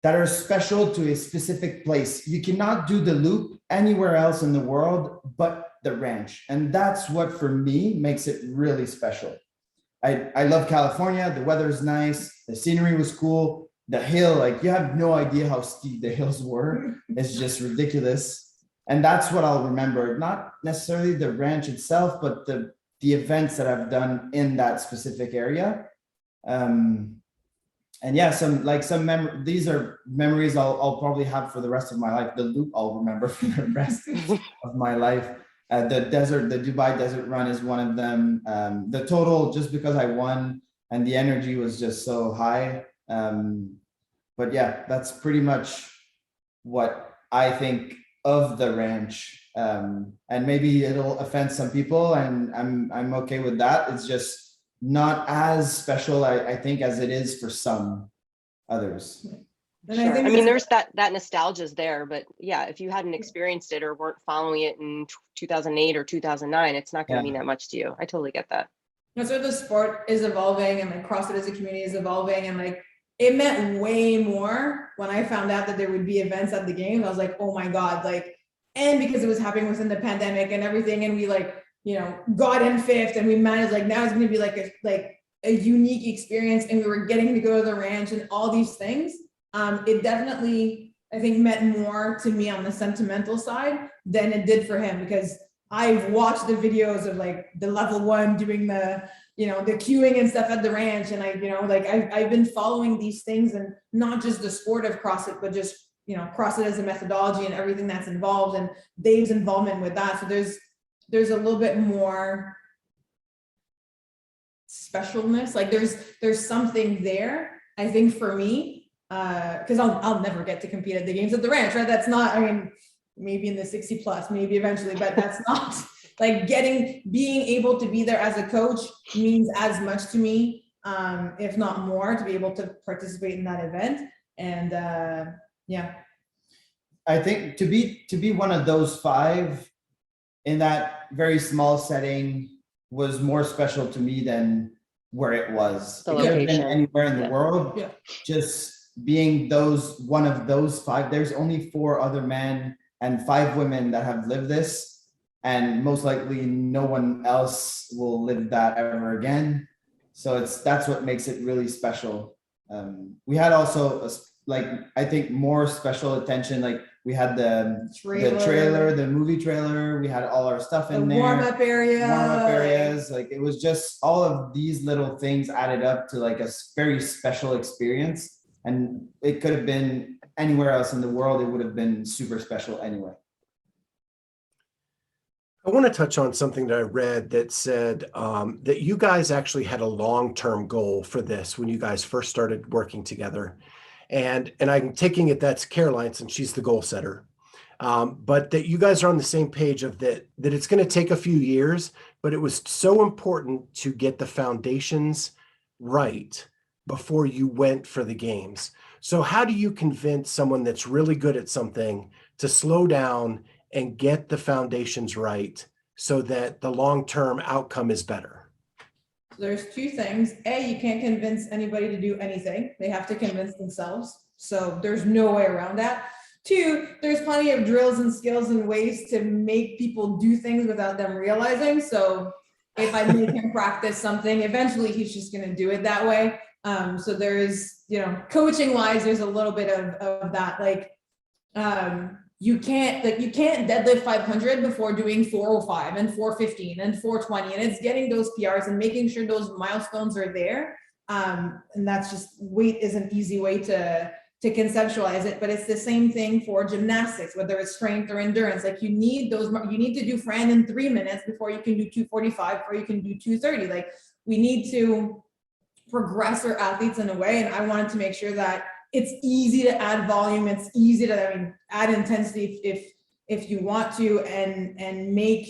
are special to a specific place. You cannot do the Loop anywhere else in the world but the ranch. And that's what for me makes it really special. I love California. The weather's nice. The scenery was cool. The hill, like you have no idea how steep the hills were. It's just ridiculous. And that's what I'll remember. Not necessarily the ranch itself, but the events that I've done in that specific area. And yeah, these are memories I'll probably have for the rest of my life. The Loop I'll remember for the rest of my life. The Dubai Desert Run is one of them. The total, just because I won and the energy was just so high. But yeah, that's pretty much what I think of the ranch. And maybe it'll offend some people, and I'm okay with that. It's just not as special, I think, as it is for some others. Sure. I mean, there's that nostalgia is there, but yeah, if you hadn't experienced it or weren't following it in 2008 or 2009, it's not going to mean that much to you. I totally get that. So the sport is evolving, and like CrossFit as a community is evolving, and like it meant way more when I found out that there would be events at the games. I was like, oh my God, like, and because it was happening within the pandemic and everything, and we like, got in fifth, and we managed, like, now it's going to be like a unique experience, and we were getting to go to the ranch and all these things. It definitely, I think, meant more to me on the sentimental side than it did for him, because I've watched the videos of like the level one doing the, the queuing and stuff at the ranch. And I've been following these things, and not just the sport of CrossFit, but just, CrossFit as a methodology and everything that's involved, and Dave's involvement with that. So there's a little bit more specialness. Like there's something there, I think, for me, because I'll never get to compete at the games at the ranch, right? That's not, I mean, maybe in the 60 plus, maybe eventually, but that's not like being able to be there as a coach means as much to me, if not more, to be able to participate in that event. And yeah. I think to be one of those 5 in that very small setting was more special to me than where it was. It could have been anywhere in the world. Yeah. Just being one of those 5, there's only 4 other men and 5 women that have lived this, and most likely no one else will live that ever again. So that's what makes it really special. We had also I think more special attention. Like we had the movie trailer. We had all our stuff in there. Warm-up areas. Like it was just all of these little things added up to like a very special experience. And it could have been anywhere else in the world. It would have been super special anyway. I want to touch on something that I read that said that you guys actually had a long-term goal for this when you guys first started working together. And I'm taking it that's Caroline, since she's the goal setter. But that you guys are on the same page of that it's going to take a few years, but it was so important to get the foundations right before you went for the games. So how do you convince someone that's really good at something to slow down and get the foundations right so that the long-term outcome is better? There's two things. A, you can't convince anybody to do anything. They have to convince themselves. So there's no way around that. Two, there's plenty of drills and skills and ways to make people do things without them realizing. So if I make him practice something, eventually he's just going to do it that way. So there's, coaching wise, there's a little bit of that. Like, you can't deadlift 500 before doing 405 and 415 and 420. And it's getting those PRs and making sure those milestones are there. And that's just, weight is an easy way to conceptualize it, but it's the same thing for gymnastics, whether it's strength or endurance. Like you need to do Fran in 3 minutes before you can do 245 or you can do 230. Like we need to progress our athletes in a way. And I wanted to make sure that it's easy to add volume. It's easy to add intensity if you want to, and make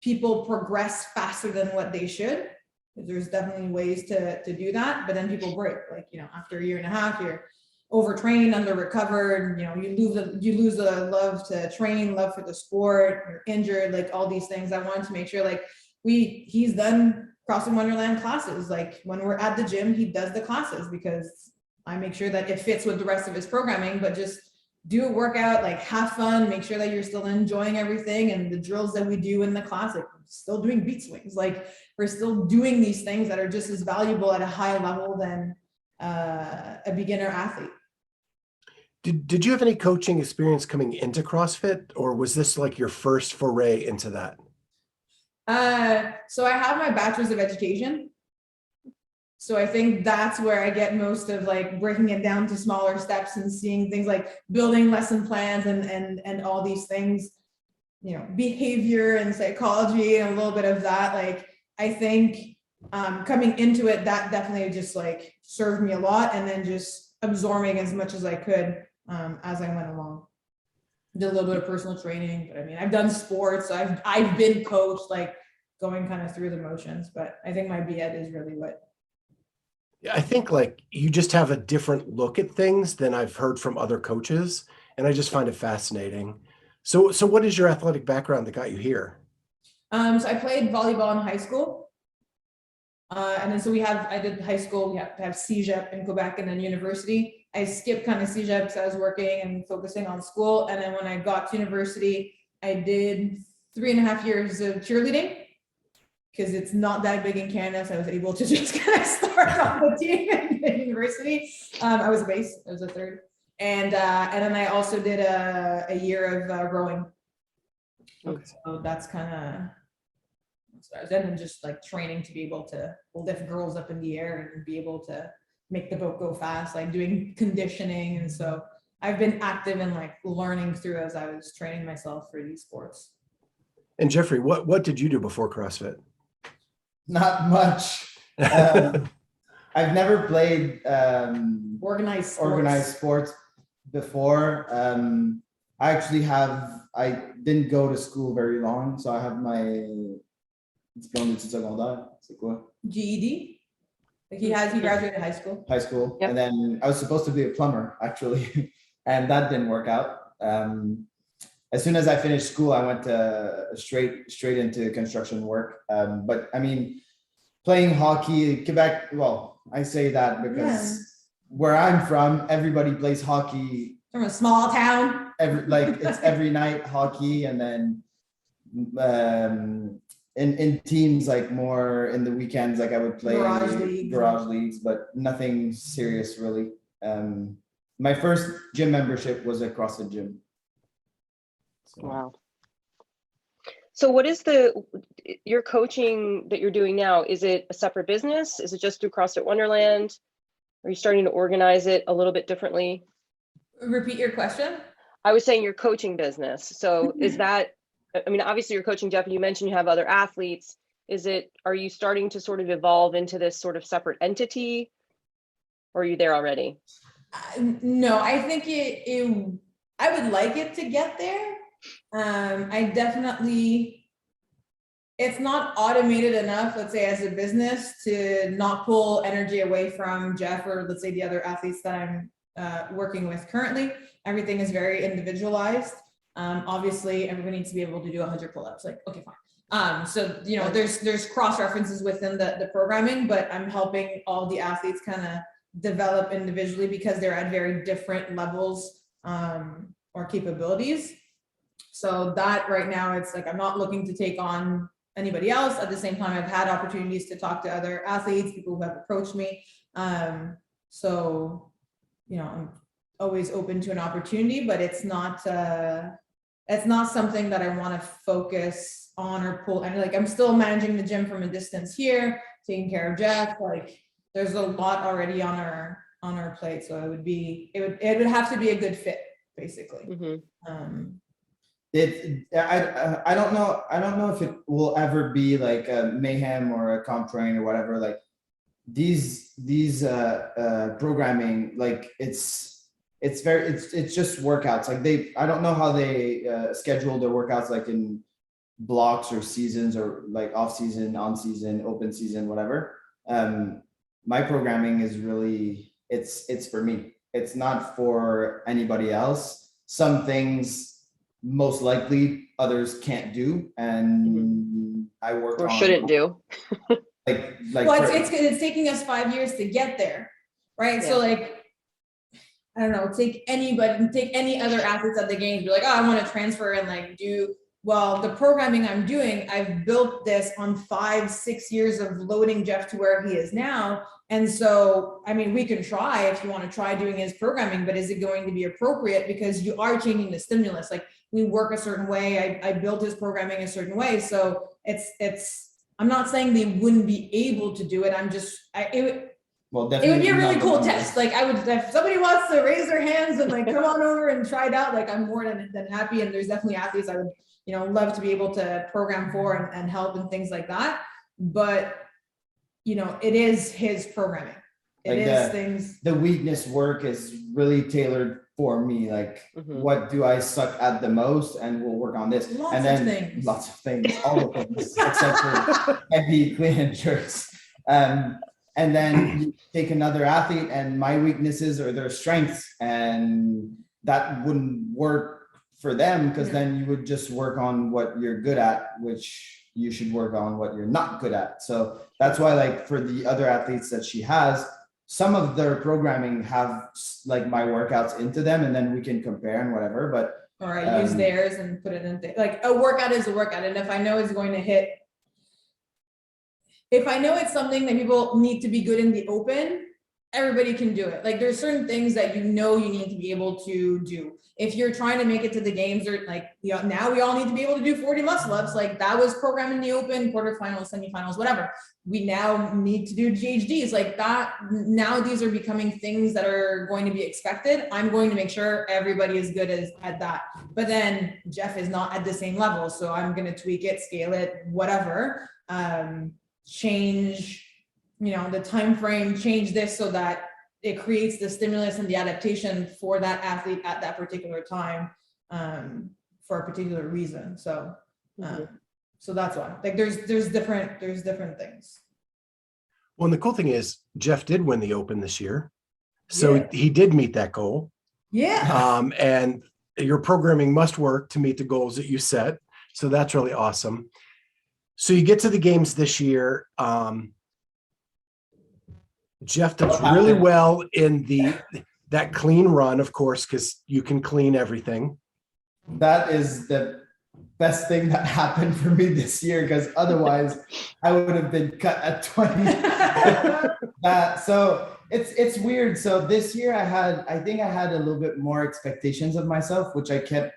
people progress faster than what they should. There's definitely ways to do that, but then people break. Like, after a year and a half, you're overtrained, under recovered, you lose the love to train, love for the sport, you're injured, like all these things. I wanted to make sure like he's done CrossFit Wonderland classes. Like when we're at the gym, he does the classes because I make sure that it fits with the rest of his programming, but just do a workout, like have fun, make sure that you're still enjoying everything. And the drills that we do in the class, like we're still doing beat swings. Like we're still doing these things that are just as valuable at a high level than a beginner athlete. Did you have any coaching experience coming into CrossFit, or was this like your first foray into that? So I have my bachelor's of education. So I think that's where I get most of like breaking it down to smaller steps and seeing things like building lesson plans and all these things, behavior and psychology and a little bit of that. Like, I think coming into it, that definitely just like served me a lot, and then just absorbing as much as I could as I went along. Did a little bit of personal training, but I've done sports. I've been coached, like going kind of through the motions, but I think my BEd is really what. I think like you just have a different look at things than I've heard from other coaches, and I just find it fascinating. So what is your athletic background that got you here? So I played volleyball in high school. And then I did high school, we have to have CEGEP in Quebec, and then university. I skipped kind of CEGEP because I was working and focusing on school. And then when I got to university, I did 3.5 years of cheerleading because it's not that big in Canada. So I was able to just kind of start on the team in university. I was a base, I was a third. And then I also did a year of rowing. Okay. So that's kind of, and then just like training to be able to lift girls up in the air and be able to make the boat go fast, like doing conditioning. And so I've been active and like learning through as I was training myself for these sports. And Jeffrey, what did you do before CrossFit? Not much. I've never played organized sports before. I didn't go to school very long, so I have my diplôme d'études secondaires. C'est quoi? GED. Like he graduated high school. Yep. And then I was supposed to be a plumber actually, and that didn't work out. As soon as I finished school, I went straight into construction work. But playing hockey, Quebec. Well, I say that because where I'm from, everybody plays hockey. From a small town. It's every night hockey, and then in teams, like more in the weekends, like I would play garage leagues, but nothing serious really. My first gym membership was a CrossFit gym. So. Wow. So what is your coaching that you're doing now? Is it a separate business? Is it just through CrossFit Wonderland? Are you starting to organize it a little bit differently? Repeat your question. I was saying your coaching business. So is that, obviously you're coaching Jeff, and you mentioned you have other athletes. Are you starting to sort of evolve into this sort of separate entity, or are you there already? No, I think I would like it to get there. It's not automated enough, let's say, as a business to not pull energy away from Jeff or let's say the other athletes that I'm working with currently. Everything is very individualized. Obviously everybody needs to be able to do 100 pull-ups. Like, okay, fine. So, you know, there's cross references within the programming, but I'm helping all the athletes kind of develop individually because they're at very different levels or capabilities. So that right now, it's like, I'm not looking to take on anybody else. At the same time, I've had opportunities to talk to other athletes, people who have approached me. So, you know, I'm always open to an opportunity, but it's not something that I want to focus on or pull. And like, I'm still managing the gym from a distance here, taking care of Jeff. Like, there's a lot already on our plate. So it would have to be a good fit, basically. Mm-hmm. I don't know if it will ever be like a mayhem or a comp train or whatever. Like these programming, like it's just workouts. Like I don't know how they schedule their workouts, like in blocks or seasons, or like off season, on season, open season, whatever. My programming is really, it's for me. It's not for anybody else. Some things most likely others can't do, and I work or on, shouldn't do. like Well, it's taking us 5 years to get there, right? Yeah. So like, I don't know, take any other athletes at the games, be like, oh, I want to transfer and like do, well, the programming I'm doing, I've built this on 5-6 years of loading Jeff to where he is now. And so, I mean, we can try if you want to try doing his programming, but is it going to be appropriate? Because you are changing the stimulus. Like, we work a certain way. I built his programming a certain way. So I'm not saying they wouldn't be able to do it. I'm just, well, it would be a really cool definitely test. Like, I would, if somebody wants to raise their hands and like come on over and try it out, like I'm more than happy. And there's definitely athletes I would, you know, love to be able to program for and help and things like that. But, you know, it is his programming. It Like is things. The weakness work is really tailored for me. Like, Mhm. what do I suck at the most, and we'll work on this. Lots and of then things. lots of things, all the things except for heavy clean and jerks. And then you take another athlete and my weaknesses are their strengths, and that wouldn't work for them, because then you would just work on what you're good at, which you should work on what you're not good at. So that's why, like, for the other athletes that she has, some of their programming have like my workouts into them, and then we can compare and whatever. But Or I use theirs and put it in like a workout is a workout. And if I know it's going to hit, if I know it's something that people need to be good in the open, everybody can do it. Like, there's certain things that you know you need to be able to do. If you're trying to make it to the games, or like, you know, now we all need to be able to do 40 muscle ups. Like, that was programmed in the open, quarterfinals, semifinals, whatever. We now need to do GHDs like that. Now these are becoming things that are going to be expected. I'm going to make sure everybody is good at that. But then Jeff is not at the same level. So I'm going to tweak it, scale it, whatever. Change, you know, the time frame, change this so that it creates the stimulus and the adaptation for that athlete at that particular time, for a particular reason. So so that's why, like, there's different things. Well, and the cool thing is Jeff did win the Open this year, so Yeah. he did meet that goal. Yeah. And your programming must work to meet the goals that you set. So that's really awesome. So you get to the games this year. Jeff does really well in that clean run, of course, because you can clean everything. that is the best thing that happened for me this year, because otherwise I would have been cut at 20. So it's weird. So this year I think I had a little bit more expectations of myself, which I kept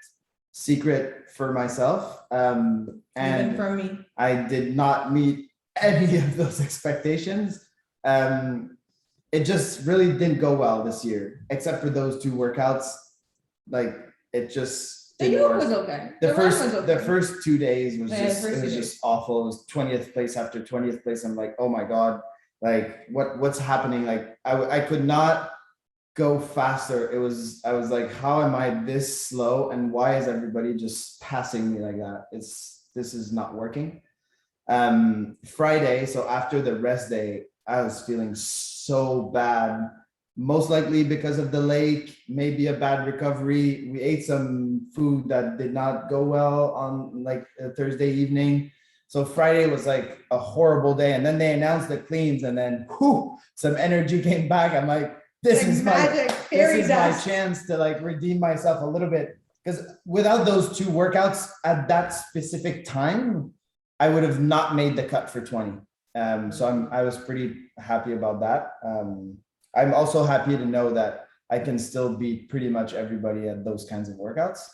secret for myself. Even And from me. I did not meet any of those expectations. It just really didn't go well this year, except for those 2 workouts. Like, it just The didn't York work. was okay. The run first was okay. the first 2 days was Yeah, the just first it 2 was days. just awful. It was 20th place after 20th place. I'm like, oh my God, like what's happening? Like I could not go faster. I was like, how am I this slow, and why is everybody just passing me like that? This is not working. Friday, so after the rest day, I was feeling so bad, most likely because of the lake, maybe a bad recovery. We ate some food that did not go well on like a Thursday evening. So Friday was like a horrible day. And then they announced the cleans, and then some energy came back. I'm like, this Like is magic, fairy my dust. chance to like redeem myself a little bit. Because without those 2 workouts at that specific time, I would have not made the cut for 20. So I was pretty happy about that. I'm also happy to know that I can still beat pretty much everybody at those kinds of workouts.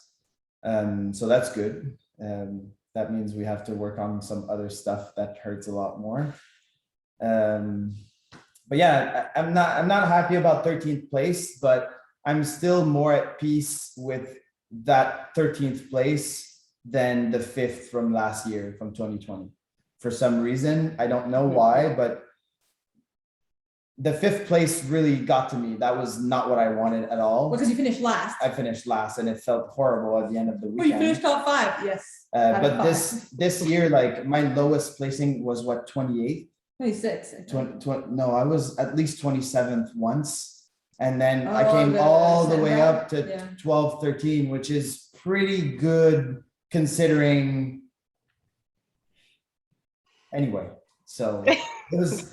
So that's good. That means we have to work on some other stuff that hurts a lot more. But yeah, I'm not happy about 13th place, but I'm still more at peace with that 13th place than the 5th from last year, from 2020. For some reason, I don't know why, but the 5th place really got to me. That was not what I wanted at all. Because you finished last. I finished last, and it felt horrible at the end of the Oh, weekend. you finished top 5, yes. But this year, like my lowest placing was what, 28th? 26. 20, no, I was at least 27th once. And then I Oh, came all the way Sandra? up to Yeah. 12, 13, which is pretty good considering. Anyway, so it was,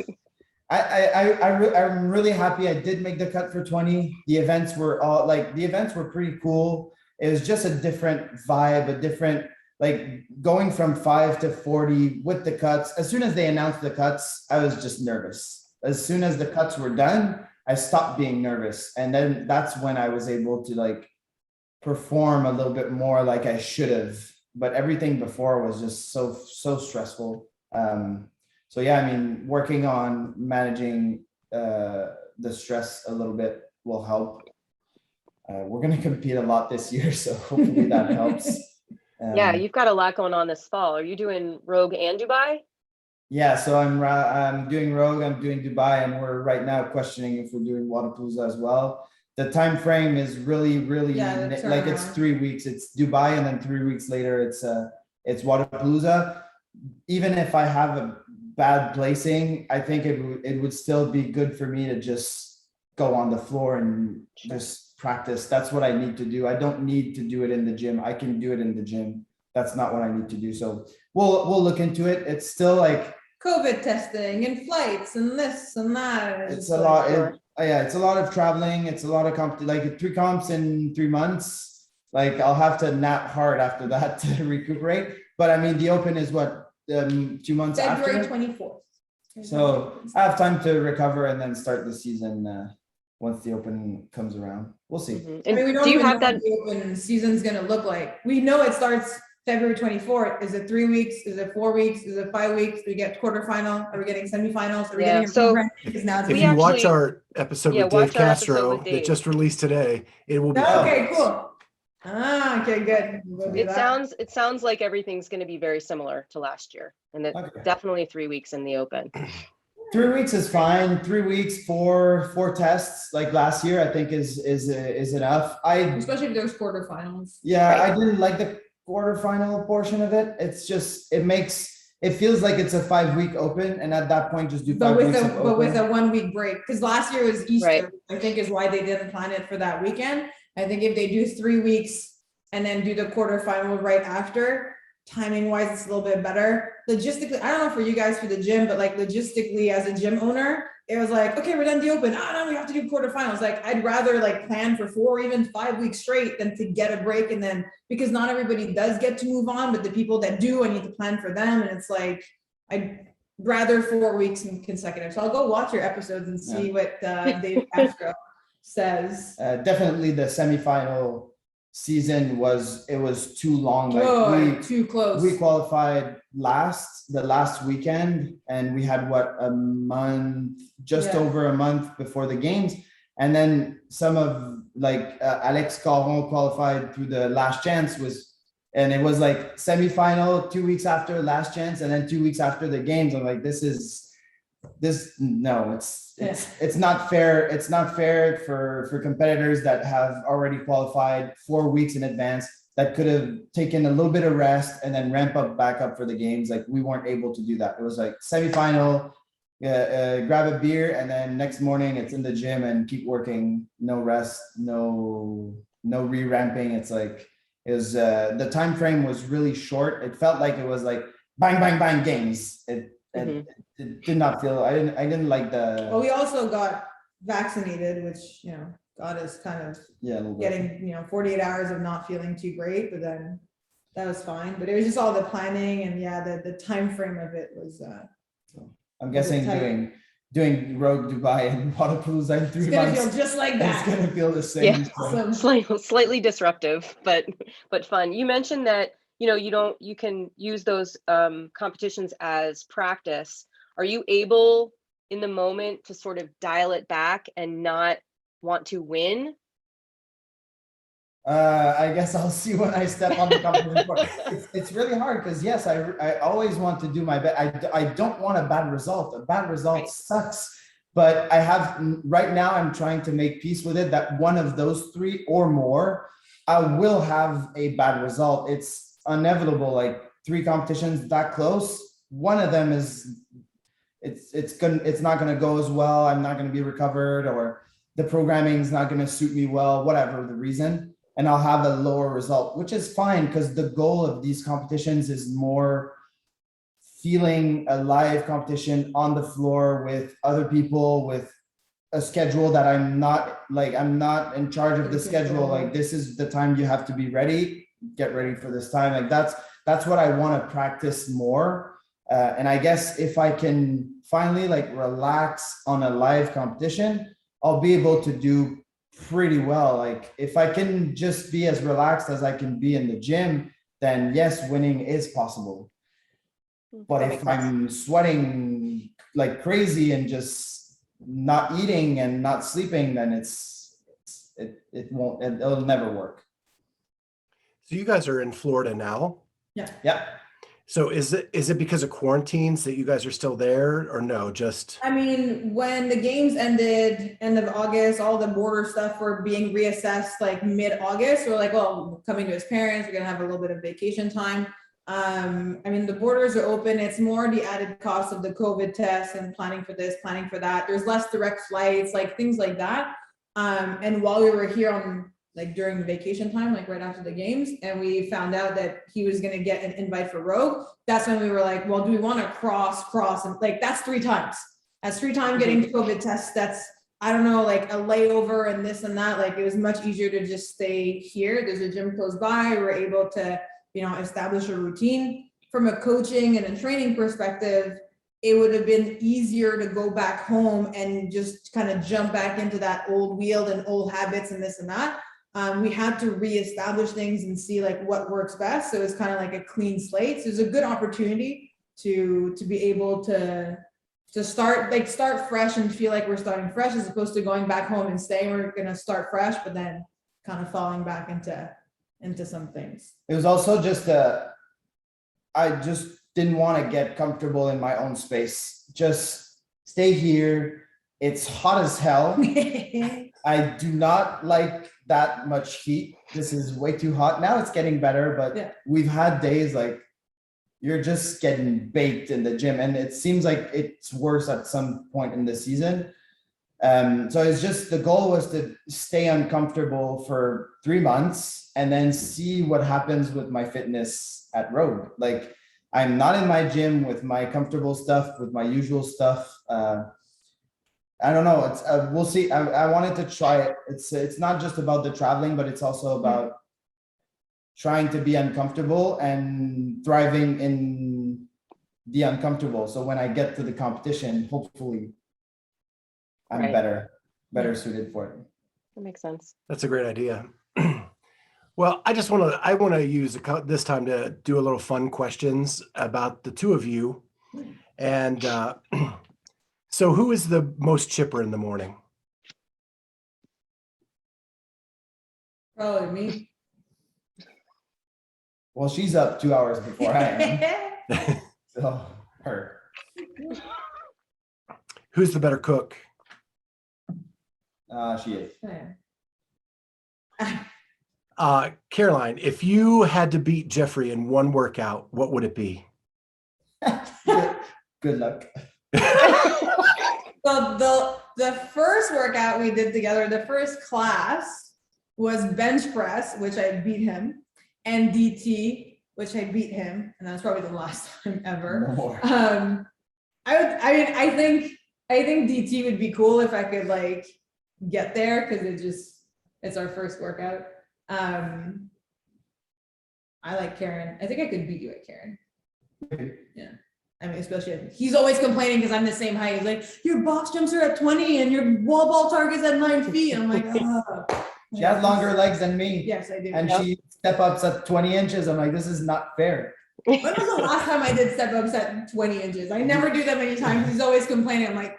I'm really happy I did make the cut for 20. The events were pretty cool. It was just a different vibe, a different, like going from 5 to 40 with the cuts. As soon as they announced the cuts, I was just nervous. As soon as the cuts were done, I stopped being nervous. And then that's when I was able to like perform a little bit more like I should have. But everything before was just so stressful. So yeah, I mean, working on managing the stress a little bit will help. We're going to compete a lot this year, so hopefully that helps. Yeah, you've got a lot going on this fall. Are you doing Rogue and Dubai? Yeah, so I'm doing Rogue, I'm doing Dubai, and we're right now questioning if we're doing Wadapalooza as well. The time frame is really like it's 3 weeks. It's Dubai, and then 3 weeks later it's Wadapalooza. Even if I have a bad placing, I think it would still be good for me to just go on the floor and just practice. That's what I need to do. I don't need to do it in the gym. I can do it in the gym. That's not what I need to do. So we'll look into it. It's still like COVID testing and flights and this and that. it's a lot. It's a lot of traveling. It's a lot of like 3 comps in 3 months. Like I'll have to nap hard after that to recuperate. But I mean, the Open is what 2 months February after. 24th. So I have time to recover and then start the season once the Open comes around. We'll see. I mean, we don't even know what the Open season's going to look like. We know it starts February 24th. Is it 3 weeks? Is it 4 weeks? Is it 5 weeks? Do we get quarterfinal? Are we getting semifinals? Are we getting a blueprint? Because now it's If you watch our episode with Dave Castro that just released today, it will be. Okay, cool. Okay, good. We'll It sounds like everything's going to be very similar to last year, and that definitely 3 weeks in the Open. 3 weeks is fine. 3 weeks, four tests like last year, I think is enough. Especially if there's quarterfinals. Yeah, right. I didn't like the quarterfinal portion of it. It's just it feels like it's a 5-week Open, and at that point, just do 5 weeks. But with a 1 week break, because last year was Easter, right. I think is why they didn't plan it for that weekend. I think if they do 3 weeks and then do the quarterfinal right after, timing wise, it's a little bit better. Logistically, I don't know for you guys for the gym, but like logistically as a gym owner, it was like, okay, we're done the Open. Oh no, we have to do quarterfinals. Like I'd rather like plan for 4 or even 5 weeks straight than to get a break. And then because not everybody does get to move on, but the people that do, I need to plan for them. And it's like, I'd rather 4 weeks consecutive. So I'll go watch your episodes and see what Dave Castro says. Definitely the semifinal season was too long. Like too close. We qualified the last weekend, and we had a month, over a month before the games. And then some of like Alex Caron qualified through the last chance and it was like semifinal 2 weeks after last chance, and then 2 weeks after the games. I'm like, it's not fair. It's not fair for competitors that have already qualified 4 weeks in advance that could have taken a little bit of rest and then ramp back up for the games. Like we weren't able to do that. It was like semifinal, grab a beer, and then next morning it's in the gym and keep working. No rest, no re-ramping. It's like the time frame was really short. It felt like it was like bang, bang, bang games. Mhm. It did not feel, I didn't like Well, the, we also got vaccinated, which, got us kind of yeah, a little bit. getting, 48 hours of not feeling too great, but then that was fine. But it was just all the planning and the time frame of it was, I'm Was it guessing tight? doing Rogue Dubai and Wadapalooza in 3 it's gonna months. feel just like It's that. gonna feel the same. Yeah. so. Awesome. Slightly disruptive, but fun. You mentioned that you can use those competitions as practice. Are you able in the moment to sort of dial it back and not want to win? I guess I'll see when I step on the competition floor. It's really hard because yes, I always want to do my best. I don't want a bad result. A bad result Right. sucks. But I have right now, I'm trying to make peace with it that one of those 3 or more, I will have a bad result. It's inevitable. Like 3 competitions that close, one of them is it's not gonna go as well. I'm not gonna be recovered, or the programming is not gonna suit me well, whatever the reason, and I'll have a lower result, which is fine because the goal of these competitions is more feeling a live competition on the floor with other people, with a schedule that I'm not in charge of the schedule. Like this is the time you have to be ready, get ready for this time. Like that's what I want to practice more. And I guess if I can finally relax on a live competition, I'll be able to do pretty well. Like if I can just be as relaxed as I can be in the gym, then yes, winning is possible. But That if makes sense. I'm sweating like crazy and just not eating and not sleeping, then it'll never work. So you guys are in Florida now. Yeah. So is it because of quarantines that you guys are still there, or no? Just I mean, when the games ended, end of August, all the border stuff were being reassessed like mid-August. We're like, well, coming to his parents, we're gonna have a little bit of vacation time. I mean, the borders are open. It's more the added cost of the COVID tests and planning for this, planning for that. There's less direct flights, like things like that. And while we were here on during vacation time, like right after the games, and we found out that he was going to get an invite for Rogue, that's when we were like, well, do we want to cross and that's 3 times. That's 3 times getting COVID tests. That's, I don't know, like a layover and this and that. Like it was much easier to just stay here. There's a gym close by. We're able to, establish a routine. From a coaching and a training perspective, it would have been easier to go back home and just kind of jump back into that old wheel and old habits and this and that. We had to reestablish things and see what works best. So it's kind of like a clean slate. So it's a good opportunity to be able to start fresh and feel like we're starting fresh, as opposed to going back home and saying we're going to start fresh, but then kind of falling back into some things. It was also just I just didn't want to get comfortable in my own space. Just stay here. It's hot as hell. I do not like that much heat. This is way too hot. Now it's getting better, but we've had days like you're just getting baked in the gym, and it seems like it's worse at some point in the season. So it's just, the goal was to stay uncomfortable for 3 months and then see what happens with my fitness at Rogue. Like I'm not in my gym with my comfortable stuff, with my usual stuff. I don't know. It's we'll see. I wanted to try it. It's not just about the traveling, but it's also about trying to be uncomfortable and thriving in the uncomfortable. So when I get to the competition, hopefully I'm Right. better suited for it. That makes sense. that's a great idea. Well, I want to use this time to do a little fun questions about the 2 of you. And so who is the most chipper in the morning? Probably me. Well, she's up 2 hours before I am. So her. Who's the better cook? She is. Caroline, if you had to beat Jeffrey in one workout, what would it be? Good luck. So the first workout we did together, the first class was bench press, which I beat him, and DT, which I beat him, and that was probably the last time ever. No more. I think DT would be cool if I could like get there because it's our first workout. I like Karen. I think I could beat you at Karen. Yeah. I mean, especially he's always complaining because I'm the same height. He's like, your box jumps are at 20 and your wall ball target's at 9 feet. I'm like, oh. She has longer legs than me. Yes, I do. And she step ups at 20 inches. I'm like, this is not fair. When was the last time I did step ups at 20 inches? I never do that many times. He's always complaining. I'm like,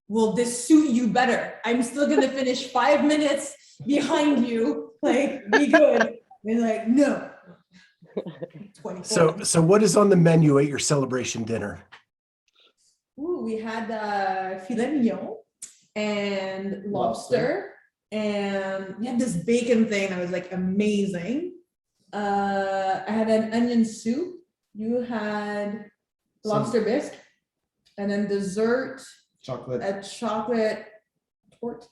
will this suit you better? I'm still gonna finish 5 minutes behind you. Like, be good. And he's like, no. 24. So what is on the menu at your celebration dinner? Ooh, we had filet mignon and lobster. And we had this bacon thing that was like amazing. I had an onion soup. You had lobster bisque, and then dessert, Chocolate. a chocolate torte,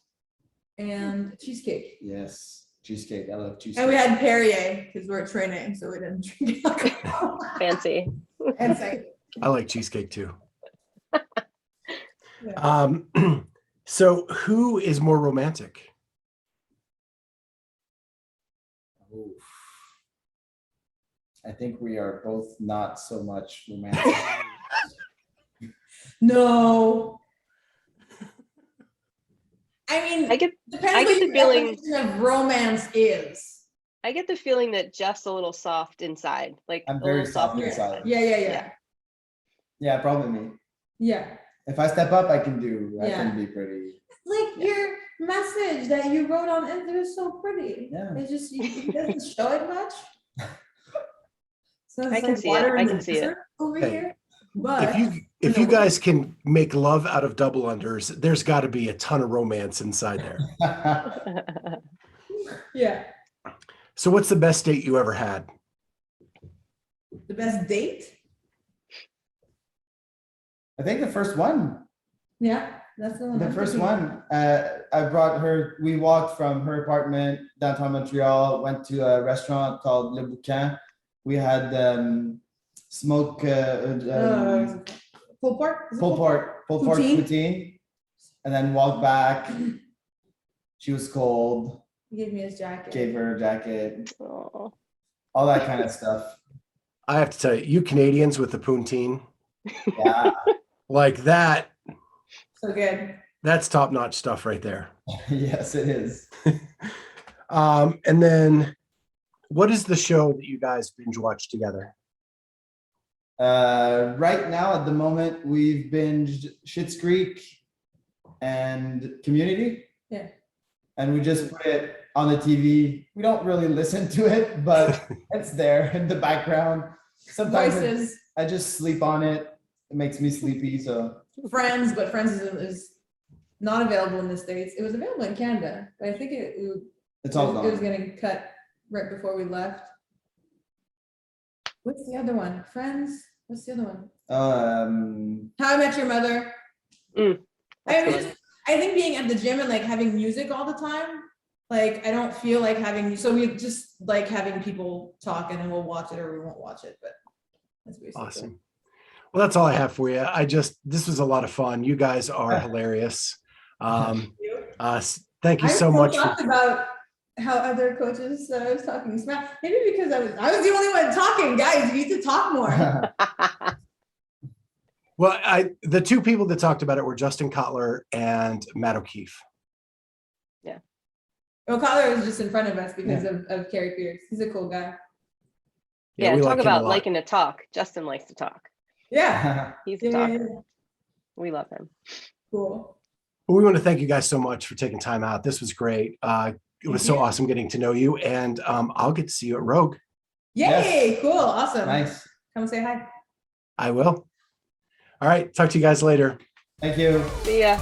and cheesecake. Yes. Cheesecake. I love cheesecake. And we had Perrier because we're training, so we didn't drink alcohol. Fancy. And say, I like cheesecake too. yeah. So who is more romantic? Oof. I think we are both not so much romantic. No. I mean, I get depends I what get the your feeling- definition of romance is. I get the feeling that Jeff's a little soft inside, like I'm a very little soft softer. inside. Yeah. Yeah, probably me. Yeah. If I step up, I can Yeah. be pretty. Like your message that you wrote on it was so pretty. Yeah. It's just it doesn't show it much. So it's I can like see it. water in I the can see it. desert over Hey, here. But If you guys can make love out of double unders, there's got to be a ton of romance inside there. yeah, So what's the best date you ever had? the best date. I think the first one. Yeah, that's the one. The I'm first thinking. one, I brought her, we walked from her apartment downtown Montreal, went to a restaurant called Le Boucan. We had smoke, Pulled pork. Is it pulled pork Poutine? poutine, and then walked back. She was cold, He gave me his jacket. gave her a jacket, Aw. all that kind of stuff. I have to tell you, you Canadians with the poutine, Yeah, like that, So good. that's top-notch stuff right there. yes, it is. And then what is the show that you guys binge watch together? Right now, at the moment, we've binged Schitt's Creek and Community. Yeah. And we just put it on the TV. We don't really listen to it, but it's there in the background. Sometimes Voices, I just sleep on it. It makes me sleepy. So Friends, but Friends is not available in the States. It was available in Canada, but I think it's all it was gone. getting cut right before we left. What's the other one? Friends? What's the other one? How I Met Your Mother. Mm, I think being at the gym and like having music all the time, like I don't feel like having, so we just like having people talk and then we'll watch it or we won't watch it, but that's basically it. Awesome. Well, that's all I have for you. This was a lot of fun. You guys are hilarious. Thank you so much. Talked about how other coaches that I was talking smack, maybe because I was the only one talking. Guys, you need to talk more. Well, the two people that talked about it were Justin Kotler and Matt O'Keefe. Well, Collar was just in front of us because of Carrie Pierce. He's a cool guy. Yeah, we talk like him a about lot. liking to talk. Justin likes to talk. Yeah. He's a talker. We love him. Cool. Well, we want to thank you guys so much for taking time out. This was great. It was so you. awesome getting to know you, and I'll get to see you at Rogue. Yay, Yes. cool, awesome. Nice. Come say hi. I will. All right. Talk to you guys later. Thank you. See ya.